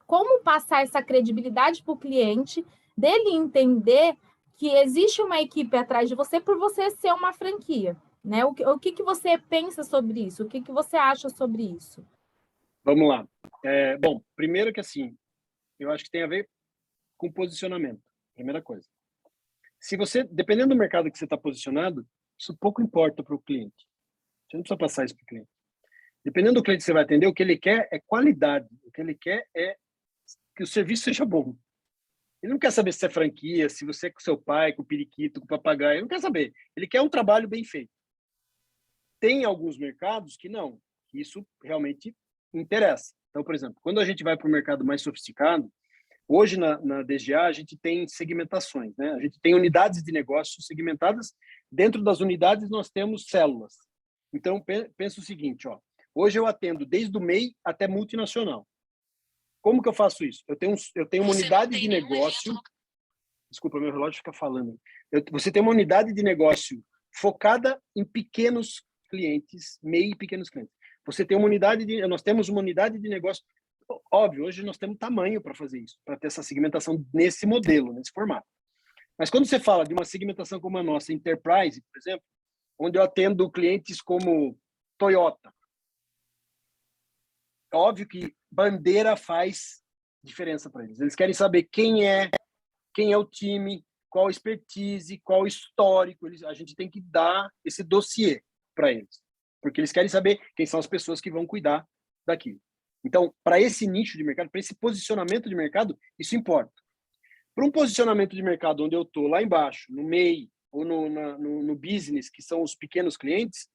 como passar essa credibilidade para o cliente, dele entender que existe uma equipe atrás de você por você ser uma franquia, né? O que você pensa sobre isso? O que você acha sobre isso? Vamos lá. Bom, primeiro que assim, eu acho que tem a ver com posicionamento, primeira coisa. Se você, dependendo do mercado que você está posicionado, isso pouco importa para o cliente. Você não precisa passar isso para o cliente. Dependendo do cliente que você vai atender, o que ele quer é qualidade. O que ele quer é que o serviço seja bom. Ele não quer saber se é franquia, se você é com seu pai, com o periquito, com o papagaio. Ele não quer saber. Ele quer um trabalho bem feito. Tem alguns mercados que não, que isso realmente interessa. Então, por exemplo, quando a gente vai para o mercado mais sofisticado, hoje na DGA a gente tem segmentações, né? A gente tem unidades de negócio segmentadas. Dentro das unidades nós temos células. Então, pensa o seguinte, ó. Hoje eu atendo desde o MEI até multinacional. Como que eu faço isso? Eu tenho uma unidade de negócio. Desculpa, meu relógio fica falando. Você tem uma unidade de negócio focada em pequenos clientes, MEI e pequenos clientes. Nós temos uma unidade de negócio. Óbvio, hoje nós temos tamanho para fazer isso, para ter essa segmentação nesse modelo, nesse formato. Mas quando você fala de uma segmentação como a nossa, Enterprise, por exemplo, onde eu atendo clientes como Toyota, é óbvio que bandeira faz diferença para eles. Eles querem saber quem é o time, qual expertise, qual histórico. A gente tem que dar esse dossiê para eles, porque eles querem saber quem são as pessoas que vão cuidar daquilo. Então, para esse nicho de mercado, para esse posicionamento de mercado, isso importa. Para um posicionamento de mercado onde eu estou lá embaixo, no MEI ou no business, que são os pequenos clientes,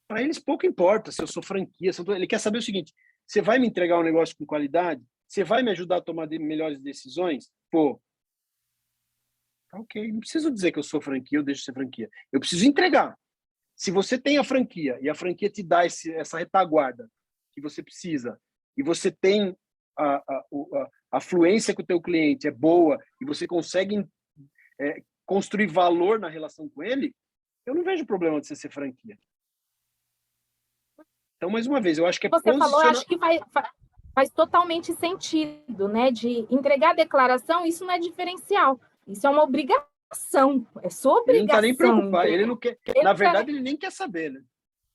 para eles pouco importa se eu sou franquia. Ele quer saber o seguinte: você vai me entregar um negócio com qualidade? Você vai me ajudar a tomar melhores decisões? Pô, ok, não preciso dizer que eu sou franquia ou deixo de ser franquia. Eu preciso entregar. Se você tem a franquia e a franquia te dá essa retaguarda que você precisa, e você tem a fluência com o teu cliente é boa, e você consegue construir valor na relação com ele, eu não vejo problema de você ser franquia. Então, mais uma vez, eu acho que você falou, acho que faz totalmente sentido, né? De entregar a declaração, isso não é diferencial, isso é uma obrigação, é sua obrigação. Ele não está nem preocupado, ele não quer, na verdade, ele nem quer saber, né?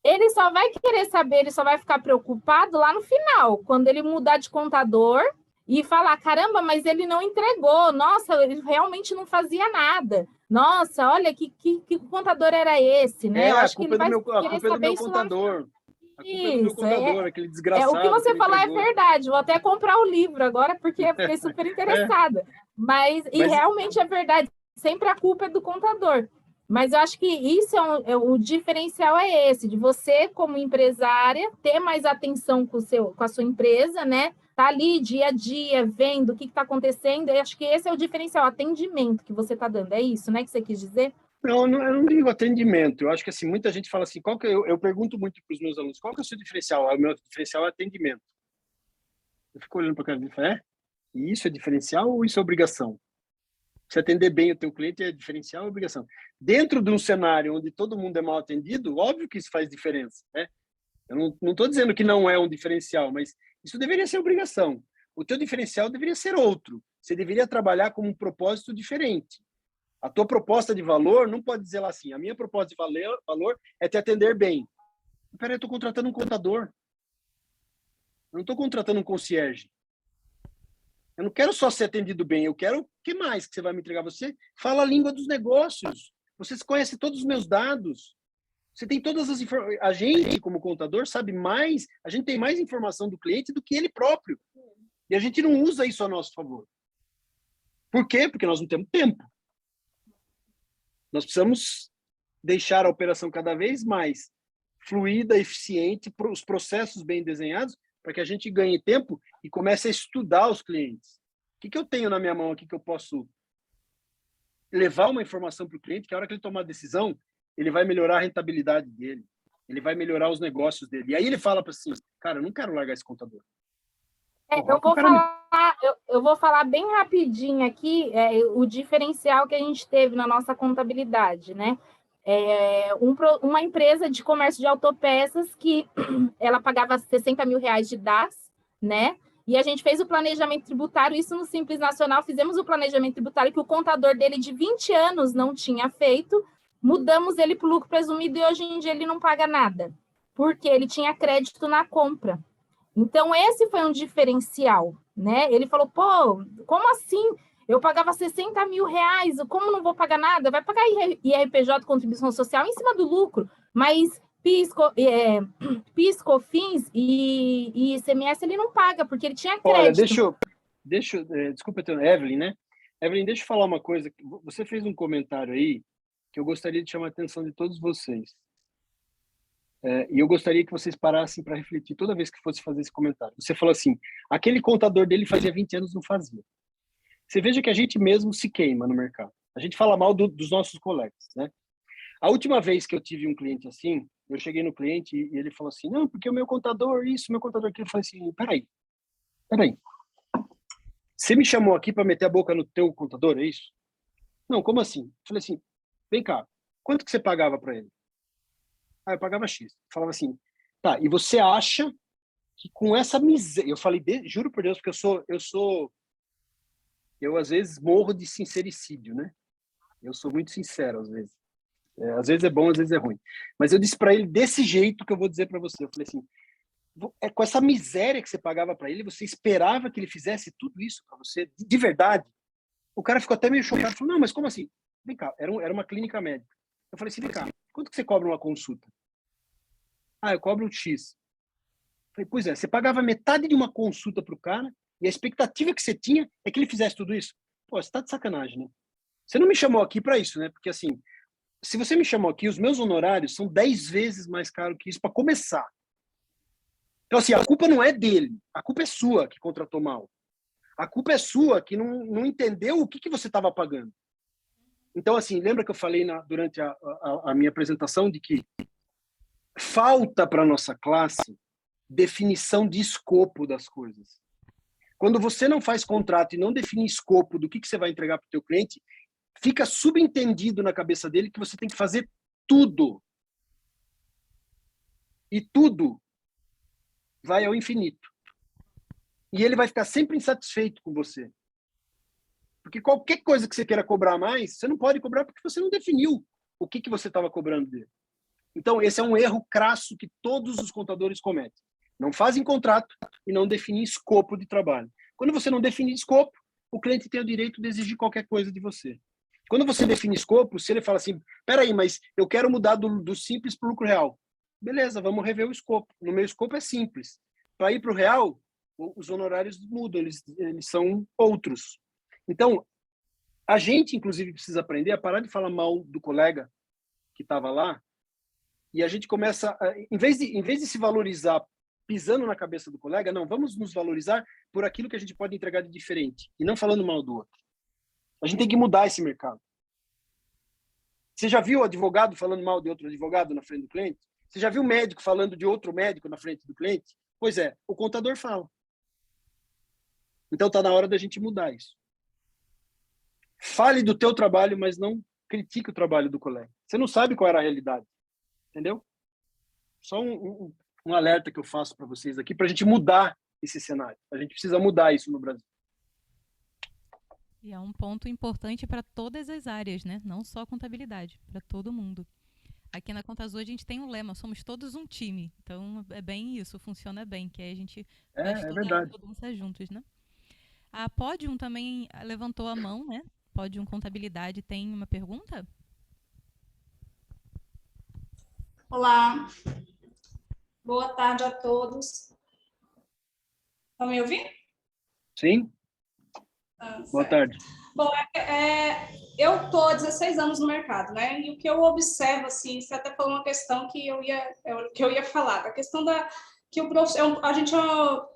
Ele só vai querer saber, ele só vai ficar preocupado lá no final, quando ele mudar de contador e falar, caramba, mas ele não entregou, nossa, ele realmente não fazia nada. Nossa, olha, que contador era esse, né? Eu acho que ele vai querer saber isso lá no final. A culpa é do meu contador, aquele desgraçado. O que você falou é verdade, vou até comprar o livro agora, porque eu fiquei super interessada. Mas realmente é verdade, sempre a culpa é do contador. Mas eu acho que isso o diferencial é esse, de você, como empresária, ter mais atenção com a sua empresa, né? Tá ali dia a dia, vendo o que está acontecendo. Eu acho que esse é o diferencial, o atendimento que você está dando. É isso, né, que você quis dizer? Não, eu não digo atendimento. Eu acho que assim, muita gente fala assim, eu pergunto muito para os meus alunos, qual que é o seu diferencial? O meu diferencial é atendimento. Eu fico olhando para a cara e falo, e isso é diferencial ou isso é obrigação? Se atender bem o teu cliente é diferencial ou obrigação? Dentro de um cenário onde todo mundo é mal atendido, óbvio que isso faz diferença, né? Eu não estou dizendo que não é um diferencial, mas isso deveria ser obrigação. O teu diferencial deveria ser outro. Você deveria trabalhar com um propósito diferente. A tua proposta de valor não pode dizer lá assim, a minha proposta de valor é te atender bem. Peraí, eu estou contratando um contador. Eu não estou contratando um concierge. Eu não quero só ser atendido bem, eu quero o que mais que você vai me entregar? Você fala a língua dos negócios, você conhece todos os meus dados, você tem todas as informações. A gente, como contador, sabe mais, a gente tem mais informação do cliente do que ele próprio. E a gente não usa isso a nosso favor. Por quê? Porque nós não temos tempo. Nós precisamos deixar a operação cada vez mais fluida, eficiente, os processos bem desenhados, para que a gente ganhe tempo e comece a estudar os clientes. O que eu tenho na minha mão aqui que eu posso levar uma informação para o cliente, que a hora que ele tomar a decisão, ele vai melhorar a rentabilidade dele, ele vai melhorar os negócios dele. E aí ele fala para assim, cara, eu não quero largar esse contador. Eu vou falar bem rapidinho aqui o diferencial que a gente teve na nossa contabilidade, né? Uma empresa de comércio de autopeças que ela pagava 60 mil reais de DAS, né? E a gente fez o planejamento tributário, isso no Simples Nacional, fizemos o planejamento tributário que o contador dele de 20 anos não tinha feito, mudamos ele para o lucro presumido e hoje em dia ele não paga nada, porque ele tinha crédito na compra. Então, esse foi um diferencial, né? Ele falou, pô, como assim? Eu pagava 60 mil reais, como não vou pagar nada? Vai pagar IRPJ, contribuição social, em cima do lucro, mas PIS, COFINS e ICMS ele não paga, porque ele tinha crédito. Olha, desculpa, Evelyn, né? Evelyn, deixa eu falar uma coisa. Você fez um comentário aí que eu gostaria de chamar a atenção de todos vocês. E eu gostaria que vocês parassem para refletir toda vez que fosse fazer esse comentário. Você falou assim, aquele contador dele fazia 20 anos, não fazia. Você veja que a gente mesmo se queima no mercado. A gente fala mal dos nossos colegas, né? A última vez que eu tive um cliente assim, eu cheguei no cliente e ele falou assim, não, porque o meu contador isso, meu contador aquilo. Eu falei assim, peraí. Você me chamou aqui para meter a boca no teu contador, é isso? Não, como assim? Eu falei assim, vem cá, quanto que você pagava para ele? Ah, eu pagava X. Eu falava assim, tá, e você acha que com essa miséria... Eu falei, juro por Deus, porque eu às vezes morro de sincericídio, né? Eu sou muito sincero às vezes. Às vezes é bom, às vezes é ruim. Mas eu disse para ele desse jeito que eu vou dizer para você. Eu falei assim, com essa miséria que você pagava para ele, você esperava que ele fizesse tudo isso para você? De verdade? O cara ficou até meio chocado. Falou, não, mas como assim? Vem cá, era uma clínica médica. Eu falei assim, vem cá, quanto que você cobra uma consulta? Ah, eu cobro um X. Eu falei, pois é, você pagava metade de uma consulta para o cara e a expectativa que você tinha é que ele fizesse tudo isso? Pô, você tá de sacanagem, né? Você não me chamou aqui para isso, né? Porque assim, se você me chamou aqui, os meus honorários são 10 vezes mais caros que isso para começar. Então, assim, a culpa não é dele. A culpa é sua que contratou mal. A culpa é sua que não entendeu o que você estava pagando. Então, assim, lembra que eu falei durante a minha apresentação de que falta para a nossa classe definição de escopo das coisas. Quando você não faz contrato e não define escopo do que você vai entregar para o teu cliente, fica subentendido na cabeça dele que você tem que fazer tudo. E tudo vai ao infinito. E ele vai ficar sempre insatisfeito com você. Porque qualquer coisa que você queira cobrar mais, você não pode cobrar porque você não definiu o que você estava cobrando dele. Então, esse é um erro crasso que todos os contadores cometem. Não fazem contrato e não definem escopo de trabalho. Quando você não define escopo, o cliente tem o direito de exigir qualquer coisa de você. Quando você define escopo, se ele fala assim, peraí, mas eu quero mudar do simples para o lucro real. Beleza, vamos rever o escopo. No meu escopo é simples. Para ir para o real, os honorários mudam, eles são outros. Então, a gente, inclusive, precisa aprender a parar de falar mal do colega que estava lá e a gente começa, em vez de se valorizar pisando na cabeça do colega, não, vamos nos valorizar por aquilo que a gente pode entregar de diferente e não falando mal do outro. A gente tem que mudar esse mercado. Você já viu advogado falando mal de outro advogado na frente do cliente? Você já viu médico falando de outro médico na frente do cliente? Pois é, o contador fala. Então está na hora da gente mudar isso. Fale do teu trabalho, mas não critique o trabalho do colega. Você não sabe qual era a realidade. Entendeu? Só um alerta que eu faço para vocês aqui, para a gente mudar esse cenário. A gente precisa mudar isso no Brasil. E é um ponto importante para todas as áreas, né? Não só a contabilidade, para todo mundo. Aqui na Conta Azul a gente tem um lema, somos todos um time. Então é bem isso, funciona bem, que aí a gente vai estudar todo mundo juntos, né? A Pódium também levantou a mão, né? Pódium Contabilidade tem uma pergunta? Olá, boa tarde a todos. Estão me ouvindo? Sim. Boa tarde. Bom, eu estou há 16 anos no mercado, né? E o que eu observo, assim, você até falou uma questão que eu ia falar, a questão que a gente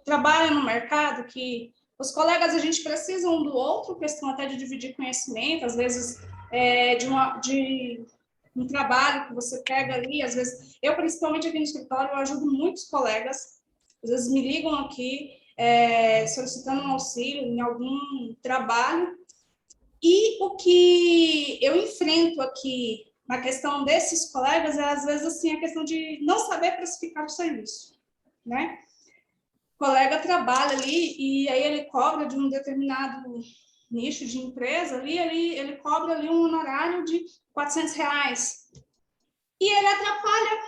trabalha no mercado, que os colegas, a gente precisa um do outro, questão até de dividir conhecimento, às vezes de um trabalho que você pega ali, às vezes, eu principalmente aqui no escritório, eu ajudo muitos colegas, às vezes me ligam aqui, solicitando um auxílio em algum trabalho, e o que eu enfrento aqui na questão desses colegas é, às vezes, assim, a questão de não saber precificar o serviço, né? O colega trabalha ali e aí ele cobra de um determinado nicho de empresa, ali ele cobra ali um honorário de R$400. E ele atrapalha,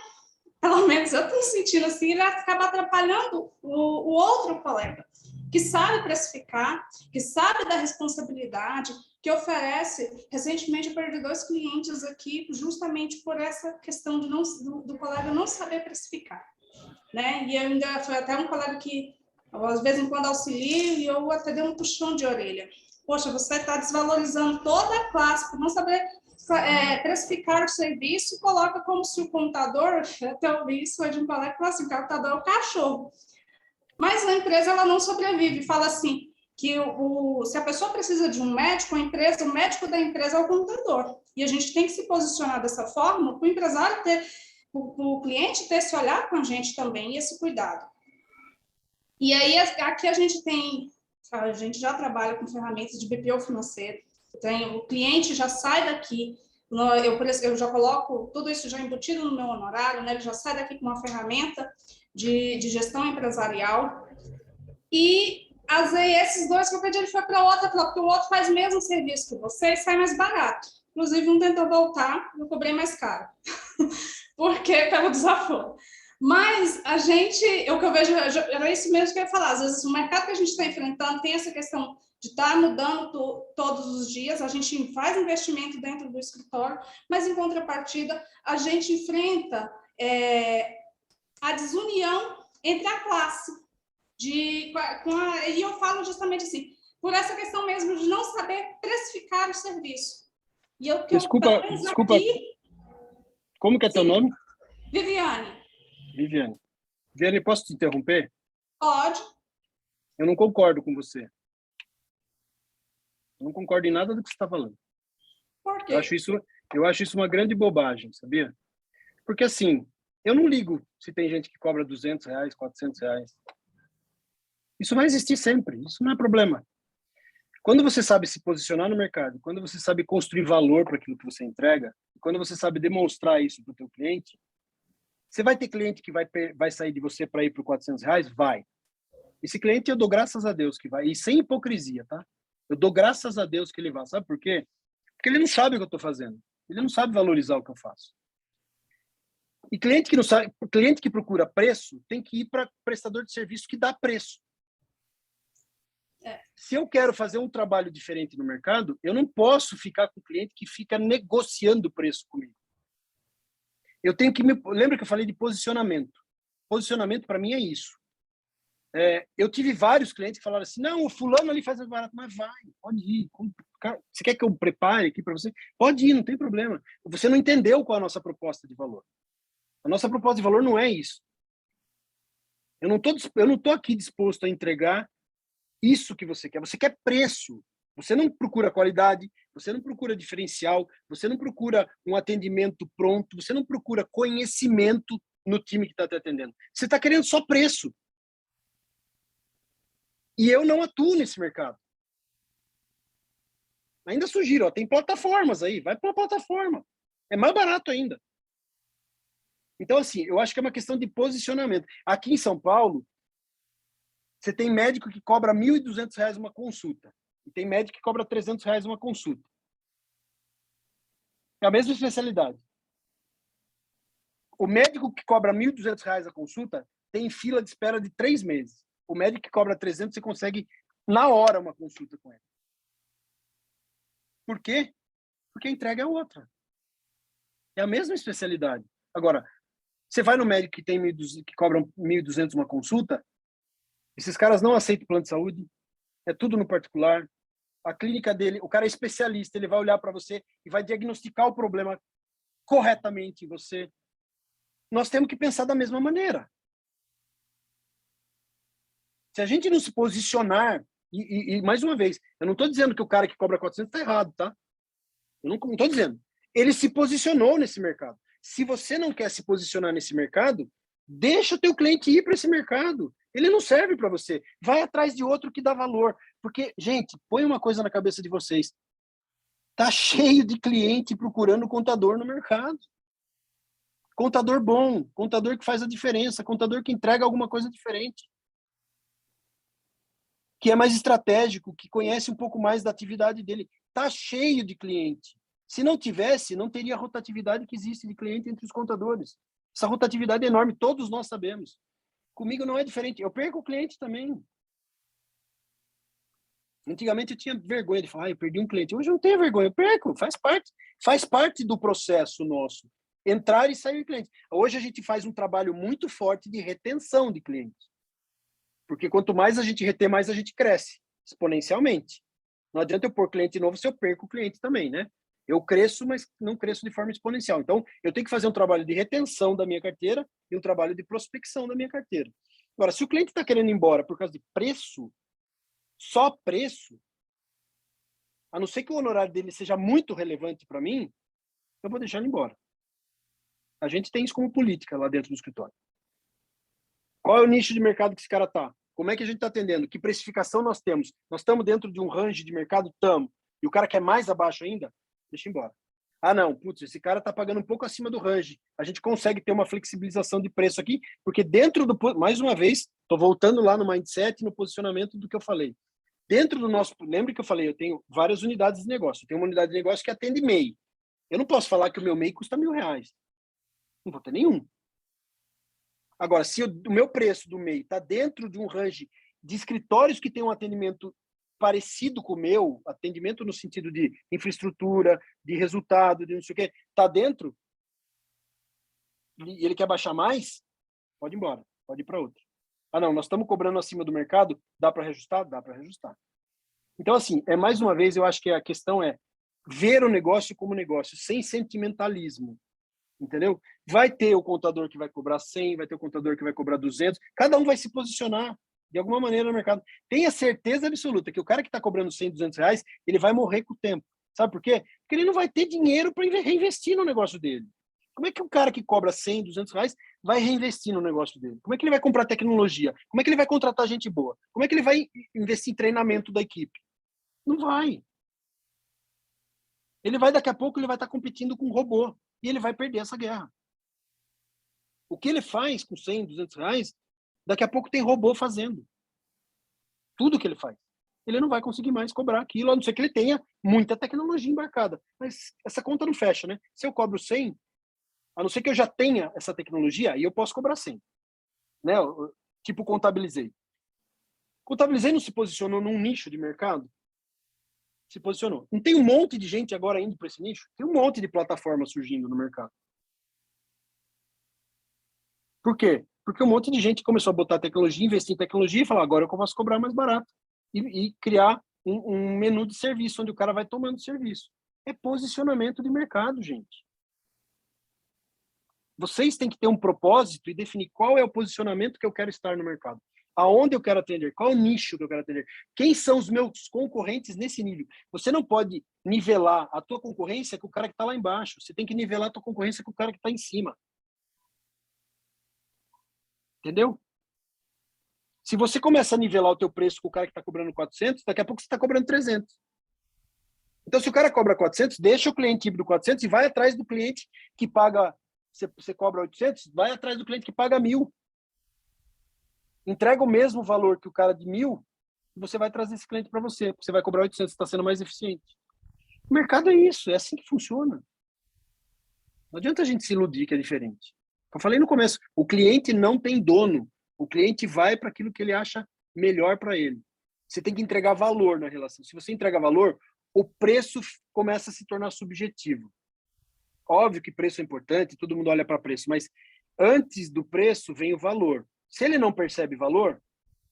pelo menos eu estou sentindo assim, ele acaba atrapalhando o outro colega, que sabe precificar, que sabe da responsabilidade, que oferece. Recentemente eu perdi 2 clientes aqui, justamente por essa questão do colega não saber precificar, né? E ainda foi até um colega que, às vezes em quando, auxilio, e eu até dei um puxão de orelha. Poxa, você está desvalorizando toda a classe por não saber precificar o serviço e coloca como se o contador, até ouvi isso foi de um colega, fala assim, o contador é o cachorro. Mas a empresa ela não sobrevive, fala assim, que se a pessoa precisa de um médico, a empresa, o médico da empresa é o contador. E a gente tem que se posicionar dessa forma para o empresário ter, o cliente ter esse olhar com a gente também e esse cuidado. E aí aqui a gente já trabalha com ferramentas de BPO financeiro. O cliente já sai daqui, eu já coloco tudo isso já embutido no meu honorário, né? Ele já sai daqui com uma ferramenta de gestão empresarial. E esses dois que eu pedi, ele foi para outra, porque o outro faz o mesmo serviço que você e sai mais barato. Inclusive, um tentou voltar, eu cobrei mais caro, porque pelo desaforo. Mas o que eu vejo, era isso mesmo que eu ia falar, às vezes o mercado que a gente está enfrentando tem essa questão de estar mudando todos os dias, a gente faz investimento dentro do escritório, mas em contrapartida, a gente enfrenta a desunião entre a classe. E eu falo justamente assim, por essa questão mesmo de não saber precificar o serviço. E Desculpa, aqui, como que é teu nome? Viviane. Viviane, posso te interromper? Pode. Eu não concordo com você. Eu não concordo em nada do que você está falando. Por quê? Eu acho isso uma grande bobagem, sabia? Porque assim, eu não ligo se tem gente que cobra R$200, R$400. Isso vai existir sempre, isso não é problema. Quando você sabe se posicionar no mercado, quando você sabe construir valor para aquilo que você entrega, quando você sabe demonstrar isso para o teu cliente, você vai ter cliente que vai sair de você para ir para R$400? Vai. Esse cliente eu dou graças a Deus que vai, e sem hipocrisia, tá? Eu dou graças a Deus que ele vai. Sabe por quê? Porque ele não sabe o que eu estou fazendo. Ele não sabe valorizar o que eu faço. E cliente que não sabe, cliente que procura preço, tem que ir para prestador de serviço que dá preço. Se eu quero fazer um trabalho diferente no mercado, eu não posso ficar com o cliente que fica negociando preço comigo. Eu tenho que lembra que eu falei de posicionamento? Posicionamento para mim é isso. Eu tive vários clientes que falaram assim, não, o fulano ali faz mais barato, mas vai, pode ir. Você quer que eu prepare aqui para você? Pode ir, não tem problema. Você não entendeu qual é a nossa proposta de valor. A nossa proposta de valor não é isso. Eu não tô aqui disposto a entregar isso que você quer. Você quer preço. Você não procura qualidade, você não procura diferencial, você não procura um atendimento pronto, você não procura conhecimento no time que está te atendendo. Você está querendo só preço. E eu não atuo nesse mercado. Ainda sugiro, tem plataformas aí, vai para uma plataforma. É mais barato ainda. Então, assim, eu acho que é uma questão de posicionamento. Aqui em São Paulo, você tem médico que cobra R$1.200 uma consulta. E tem médico que cobra R$300 uma consulta. É a mesma especialidade. O médico que cobra R$1.200 a consulta tem fila de espera de 3 meses. O médico que cobra 300, você consegue, na hora, uma consulta com ele. Por quê? Porque a entrega é outra. É a mesma especialidade. Agora, você vai no médico que cobra R$1.200 uma consulta, esses caras não aceitam plano de saúde, é tudo no particular. A clínica dele, o cara é especialista, ele vai olhar para você e vai diagnosticar o problema corretamente em você. Nós temos que pensar da mesma maneira. Se a gente não se posicionar, e mais uma vez, eu não estou dizendo que o cara que cobra 400 está errado, tá? Eu não estou dizendo. Ele se posicionou nesse mercado. Se você não quer se posicionar nesse mercado, deixa o teu cliente ir para esse mercado. Ele não serve para você. Vai atrás de outro que dá valor. Porque, gente, põe uma coisa na cabeça de vocês. Tá cheio de cliente procurando contador no mercado. Contador bom, contador que faz a diferença, contador que entrega alguma coisa diferente. Que é mais estratégico, que conhece um pouco mais da atividade dele. Tá cheio de cliente. Se não tivesse, não teria a rotatividade que existe de cliente entre os contadores. Essa rotatividade é enorme, todos nós sabemos. Comigo não é diferente. Eu perco o cliente também. Antigamente eu tinha vergonha de falar, eu perdi um cliente. Hoje eu não tenho vergonha, eu perco. Faz parte do processo nosso. Entrar e sair de cliente. Hoje a gente faz um trabalho muito forte de retenção de clientes. Porque quanto mais a gente reter, mais a gente cresce, exponencialmente. Não adianta eu pôr cliente novo se eu perco o cliente também, né? Eu cresço, mas não cresço de forma exponencial. Então, eu tenho que fazer um trabalho de retenção da minha carteira e um trabalho de prospecção da minha carteira. Agora, se o cliente está querendo ir embora por causa de preço, só preço, a não ser que o honorário dele seja muito relevante para mim, eu vou deixar ele embora. A gente tem isso como política lá dentro do escritório. Qual é o nicho de mercado que esse cara está? Como é que a gente está atendendo? Que precificação nós temos? Nós estamos dentro de um range de mercado? Estamos. E o cara quer mais abaixo ainda? Deixa embora. Ah, não, putz, esse cara está pagando um pouco acima do range. A gente consegue ter uma flexibilização de preço aqui, porque dentro do... Mais uma vez, estou voltando lá no mindset, no posicionamento do que eu falei. Dentro do nosso... Lembra que eu falei, eu tenho várias unidades de negócio. Eu tenho uma unidade de negócio que atende MEI. Eu não posso falar que o meu MEI custa R$1.000. Não vou ter nenhum. Agora, se o meu preço do MEI está dentro de um range de escritórios que tem um atendimento parecido com o meu, atendimento no sentido de infraestrutura, de resultado, de não sei o quê, está dentro, e ele quer baixar mais, pode ir embora, pode ir para outro. Ah, não, nós estamos cobrando acima do mercado, dá para reajustar? Dá para reajustar. Então, assim, mais uma vez, eu acho que a questão é ver o negócio como negócio, sem sentimentalismo. Entendeu? Vai ter o contador que vai cobrar 100, vai ter o contador que vai cobrar 200, cada um vai se posicionar de alguma maneira no mercado. Tenha certeza absoluta que o cara que está cobrando 100, 200 reais, ele vai morrer com o tempo. Sabe por quê? Porque ele não vai ter dinheiro para reinvestir no negócio dele. Como é que o cara que cobra 100, 200 reais vai reinvestir no negócio dele? Como é que ele vai comprar tecnologia? Como é que ele vai contratar gente boa? Como é que ele vai investir em treinamento da equipe? Não vai. Ele vai, daqui a pouco, ele vai estar competindo com um robô. E ele vai perder essa guerra. O que ele faz com 100, 200 reais, daqui a pouco tem robô fazendo. Tudo que ele faz. Ele não vai conseguir mais cobrar aquilo, a não ser que ele tenha muita tecnologia embarcada. Mas essa conta não fecha, né? Se eu cobro 100, a não ser que eu já tenha essa tecnologia, aí eu posso cobrar 100. Né? Tipo, contabilizei. Contabilizei não se posicionou num nicho de mercado? Se posicionou. Não tem um monte de gente agora indo para esse nicho? Tem um monte de plataformas surgindo no mercado. Por quê? Porque um monte de gente começou a botar tecnologia, investir em tecnologia e falar, agora eu posso cobrar mais barato. E criar um menu de serviço, onde o cara vai tomando serviço. É posicionamento de mercado, gente. Vocês têm que ter um propósito e definir qual é o posicionamento que eu quero estar no mercado. Aonde eu quero atender? Qual é o nicho que eu quero atender? Quem são os meus concorrentes nesse nível? Você não pode nivelar a tua concorrência com o cara que está lá embaixo. Você tem que nivelar a tua concorrência com o cara que está em cima. Entendeu? Se você começa a nivelar o teu preço com o cara que está cobrando 400, daqui a pouco você está cobrando 300. Então, se o cara cobra 400, deixa o cliente ir do 400 e vai atrás do cliente que paga... Você cobra 800, vai atrás do cliente que paga 1.000. Entrega o mesmo valor que o cara de 1.000 e você vai trazer esse cliente para você, porque você vai cobrar 800, está sendo mais eficiente. O mercado é isso, é assim que funciona. Não adianta a gente se iludir que é diferente. Eu falei no começo, o cliente não tem dono. O cliente vai para aquilo que ele acha melhor para ele. Você tem que entregar valor na relação. Se você entrega valor, o preço começa a se tornar subjetivo. Óbvio que preço é importante, todo mundo olha para preço, mas antes do preço vem o valor. Se ele não percebe valor,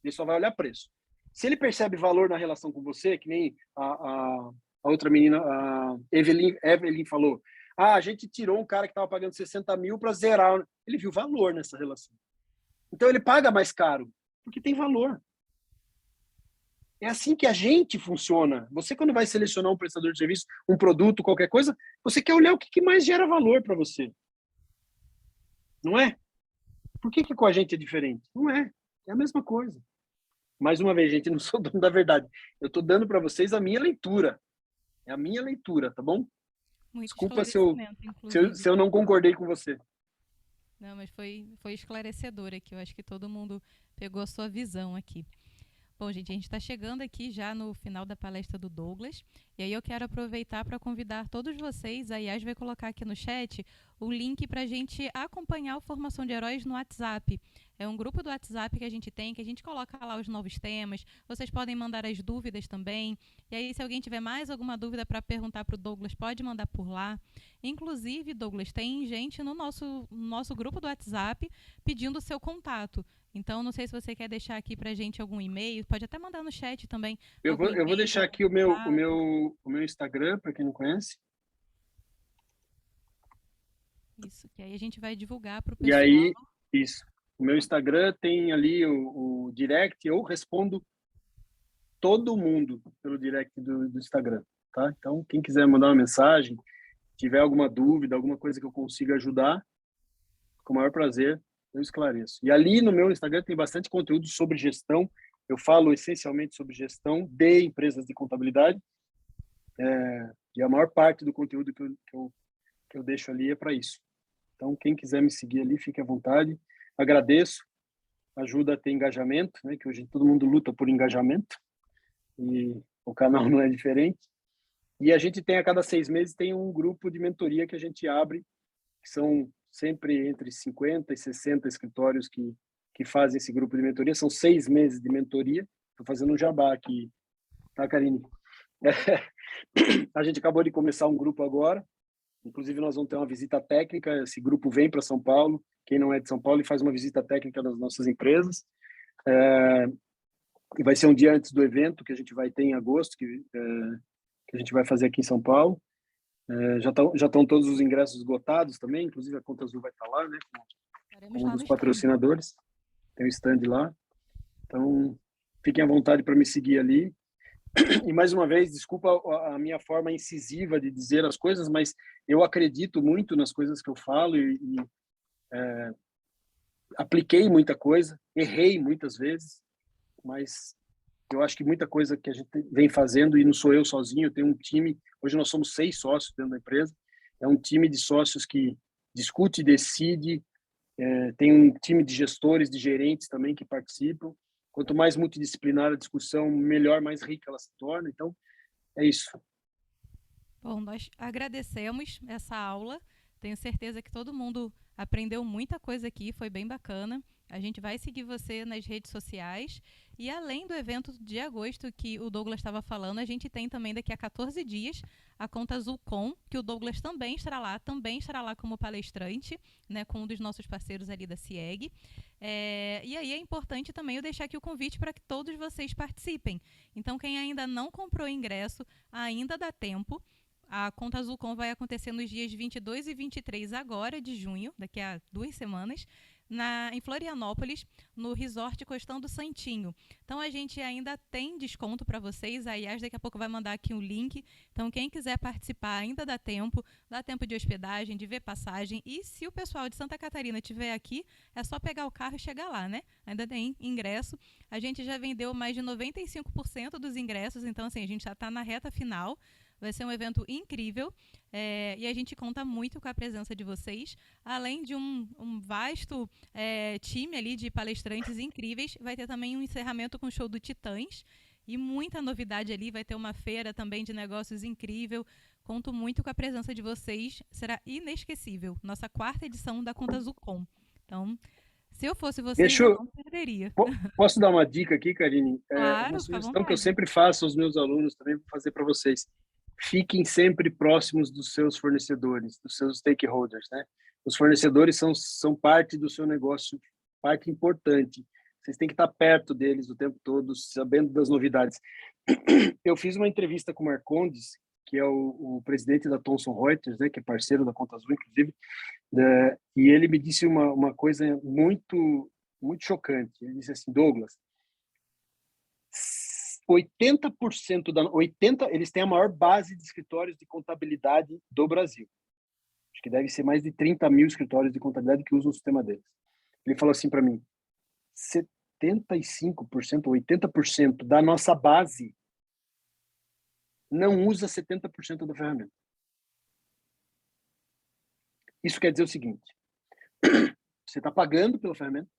ele só vai olhar preço. Se ele percebe valor na relação com você, que nem a outra menina, a Evelyn falou, a gente tirou um cara que estava pagando 60 mil para zerar. Ele viu valor nessa relação. Então ele paga mais caro, porque tem valor. É assim que a gente funciona. Você, quando vai selecionar um prestador de serviço, um produto, qualquer coisa, você quer olhar o que mais gera valor para você. Não é? Por que com a gente é diferente? Não é. É a mesma coisa. Mais uma vez, gente, não sou dono da verdade. Eu estou dando para vocês a minha leitura. É a minha leitura, tá bom? Muito Desculpa se eu não concordei com você. Não, mas foi esclarecedor aqui. Eu acho que todo mundo pegou a sua visão aqui. Bom, gente, a gente está chegando aqui já no final da palestra do Douglas, e aí eu quero aproveitar para convidar todos vocês, a Yas vai colocar aqui no chat o link para a gente acompanhar o Formação de Heróis no WhatsApp. É um grupo do WhatsApp que a gente tem, que a gente coloca lá os novos temas, vocês podem mandar as dúvidas também, e aí se alguém tiver mais alguma dúvida para perguntar para o Douglas, pode mandar por lá. Inclusive, Douglas, tem gente no nosso grupo do WhatsApp pedindo o seu contato. Então, não sei se você quer deixar aqui para a gente algum e-mail, pode até mandar no chat também Eu algum vou e-mail, deixar algum aqui contato. o meu Instagram, para quem não conhece. Isso, que aí a gente vai divulgar para o E pessoal. aí, isso. O meu Instagram tem ali o direct, eu respondo todo mundo pelo direct do Instagram, tá? Então, quem quiser mandar uma mensagem, tiver alguma dúvida, alguma coisa que eu consiga ajudar, com o maior prazer, eu esclareço. E ali no meu Instagram tem bastante conteúdo sobre gestão. Eu falo essencialmente sobre gestão de empresas de contabilidade. E a maior parte do conteúdo que eu deixo ali é para isso. Então, quem quiser me seguir ali, fique à vontade. Agradeço. Ajuda a ter engajamento, né? Que hoje todo mundo luta por engajamento. E o canal não é diferente. E a gente tem, a cada 6 meses, tem um grupo de mentoria que a gente abre, que são sempre entre 50 e 60 escritórios que fazem esse grupo de mentoria. São 6 meses de mentoria. Estou fazendo um jabá aqui, tá, Karine? A gente acabou de começar um grupo agora. Inclusive, nós vamos ter uma visita técnica. Esse grupo vem para São Paulo. Quem não é de São Paulo e faz uma visita técnica das nossas empresas. E vai ser um dia antes do evento que a gente vai ter em agosto, que a gente vai fazer aqui em São Paulo. Já estão todos os ingressos esgotados também, inclusive a Conta Azul vai estar lá, né, Estaremos como um lá dos no stand. patrocinadores. Tem um stand lá. Então, fiquem à vontade para me seguir ali. E, mais uma vez, desculpa a minha forma incisiva de dizer as coisas, mas eu acredito muito nas coisas que eu falo e apliquei muita coisa, errei muitas vezes, mas eu acho que muita coisa que a gente vem fazendo, e não sou eu sozinho, eu tenho um time, hoje nós somos 6 sócios dentro da empresa, é um time de sócios que discute, decide, tem um time de gestores, de gerentes também que participam. Quanto mais multidisciplinar a discussão, melhor, mais rica ela se torna. Então, é isso. Bom, nós agradecemos essa aula. Tenho certeza que todo mundo aprendeu muita coisa aqui, foi bem bacana. A gente vai seguir você nas redes sociais. E além do evento de agosto que o Douglas estava falando, a gente tem também daqui a 14 dias a Conta Azul Com, que o Douglas também estará lá como palestrante, né, com um dos nossos parceiros ali da CIEG. E aí é importante também eu deixar aqui o convite para que todos vocês participem. Então, quem ainda não comprou ingresso, ainda dá tempo. A Conta Azul Com vai acontecer nos dias 22 e 23 agora de junho, daqui a 2 semanas, em Florianópolis, no Resort Costão do Santinho. Então, a gente ainda tem desconto para vocês. A Yas daqui a pouco vai mandar aqui um link. Então, quem quiser participar, ainda dá tempo de hospedagem, de ver passagem. E se o pessoal de Santa Catarina estiver aqui, é só pegar o carro e chegar lá, né? Ainda tem ingresso. A gente já vendeu mais de 95% dos ingressos, então, assim, a gente já está na reta final. Vai ser um evento incrível e a gente conta muito com a presença de vocês. Além de um vasto time ali de palestrantes incríveis, vai ter também um encerramento com o show do Titãs e muita novidade ali. Vai ter uma feira também de negócios incrível. Conto muito com a presença de vocês. Será inesquecível. Nossa 4ª edição da Conta Azul Com. Então, se eu fosse vocês, eu não perderia. Posso dar uma dica aqui, Karine? Claro, Uma fica à sugestão que eu vontade. sempre faço aos meus alunos, também vou fazer para vocês. Fiquem sempre próximos dos seus fornecedores, dos seus stakeholders, né? Os fornecedores são parte do seu negócio, parte importante. Vocês têm que estar perto deles o tempo todo, sabendo das novidades. Eu fiz uma entrevista com o Marcondes, que é o presidente da Thomson Reuters, né, que é parceiro da Conta Azul, inclusive, e ele me disse uma coisa muito, muito chocante. Ele disse assim: Douglas, 80%, eles têm a maior base de escritórios de contabilidade do Brasil. Acho que deve ser mais de 30 mil escritórios de contabilidade que usam o sistema deles. Ele falou assim para mim: 75%, 80% da nossa base não usa 70% da ferramenta. Isso quer dizer o seguinte: você está pagando pela ferramenta,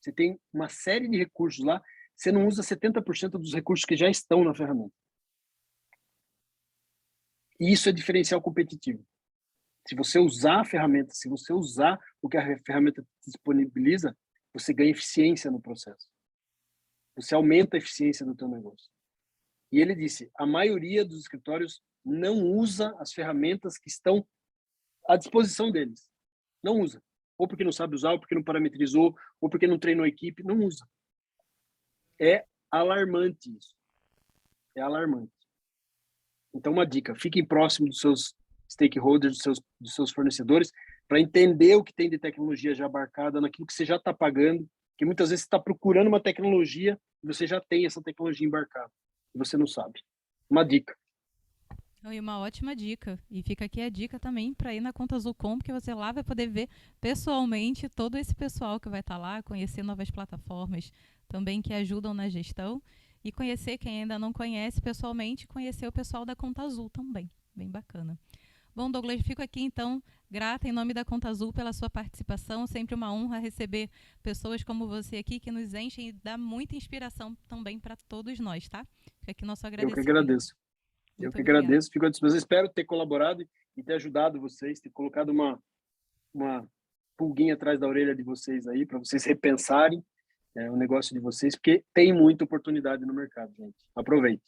você tem uma série de recursos lá, você não usa 70% dos recursos que já estão na ferramenta. E isso é diferencial competitivo. Se você usar a ferramenta, se você usar o que a ferramenta disponibiliza, você ganha eficiência no processo. Você aumenta a eficiência do teu negócio. E ele disse: a maioria dos escritórios não usa as ferramentas que estão à disposição deles. Não usa. ou porque não sabe usar, ou porque não parametrizou, ou porque não treinou a equipe, não usa. É alarmante isso. É alarmante. Então, uma dica, fiquem próximos dos seus stakeholders, dos seus fornecedores, para entender o que tem de tecnologia já abarcada naquilo que você já está pagando, que muitas vezes você está procurando uma tecnologia e você já tem essa tecnologia embarcada e você não sabe. Uma dica. E uma ótima dica. E fica aqui a dica também para ir na Conta Azul.com, porque você lá vai poder ver pessoalmente todo esse pessoal que vai estar lá, conhecer novas plataformas também que ajudam na gestão e conhecer quem ainda não conhece pessoalmente, conhecer o pessoal da Conta Azul também. Bem bacana. Bom, Douglas, fico aqui então grata em nome da Conta Azul pela sua participação. Sempre uma honra receber pessoas como você aqui que nos enchem e dá muita inspiração também para todos nós, tá? Fica aqui nosso Eu que agradecimento. agradeço. Eu Muito que obrigada. agradeço. Fico à disposição. Espero ter colaborado e ter ajudado vocês, ter colocado uma pulguinha atrás da orelha de vocês aí, para vocês repensarem o negócio de vocês, porque tem muita oportunidade no mercado, gente. Aproveite.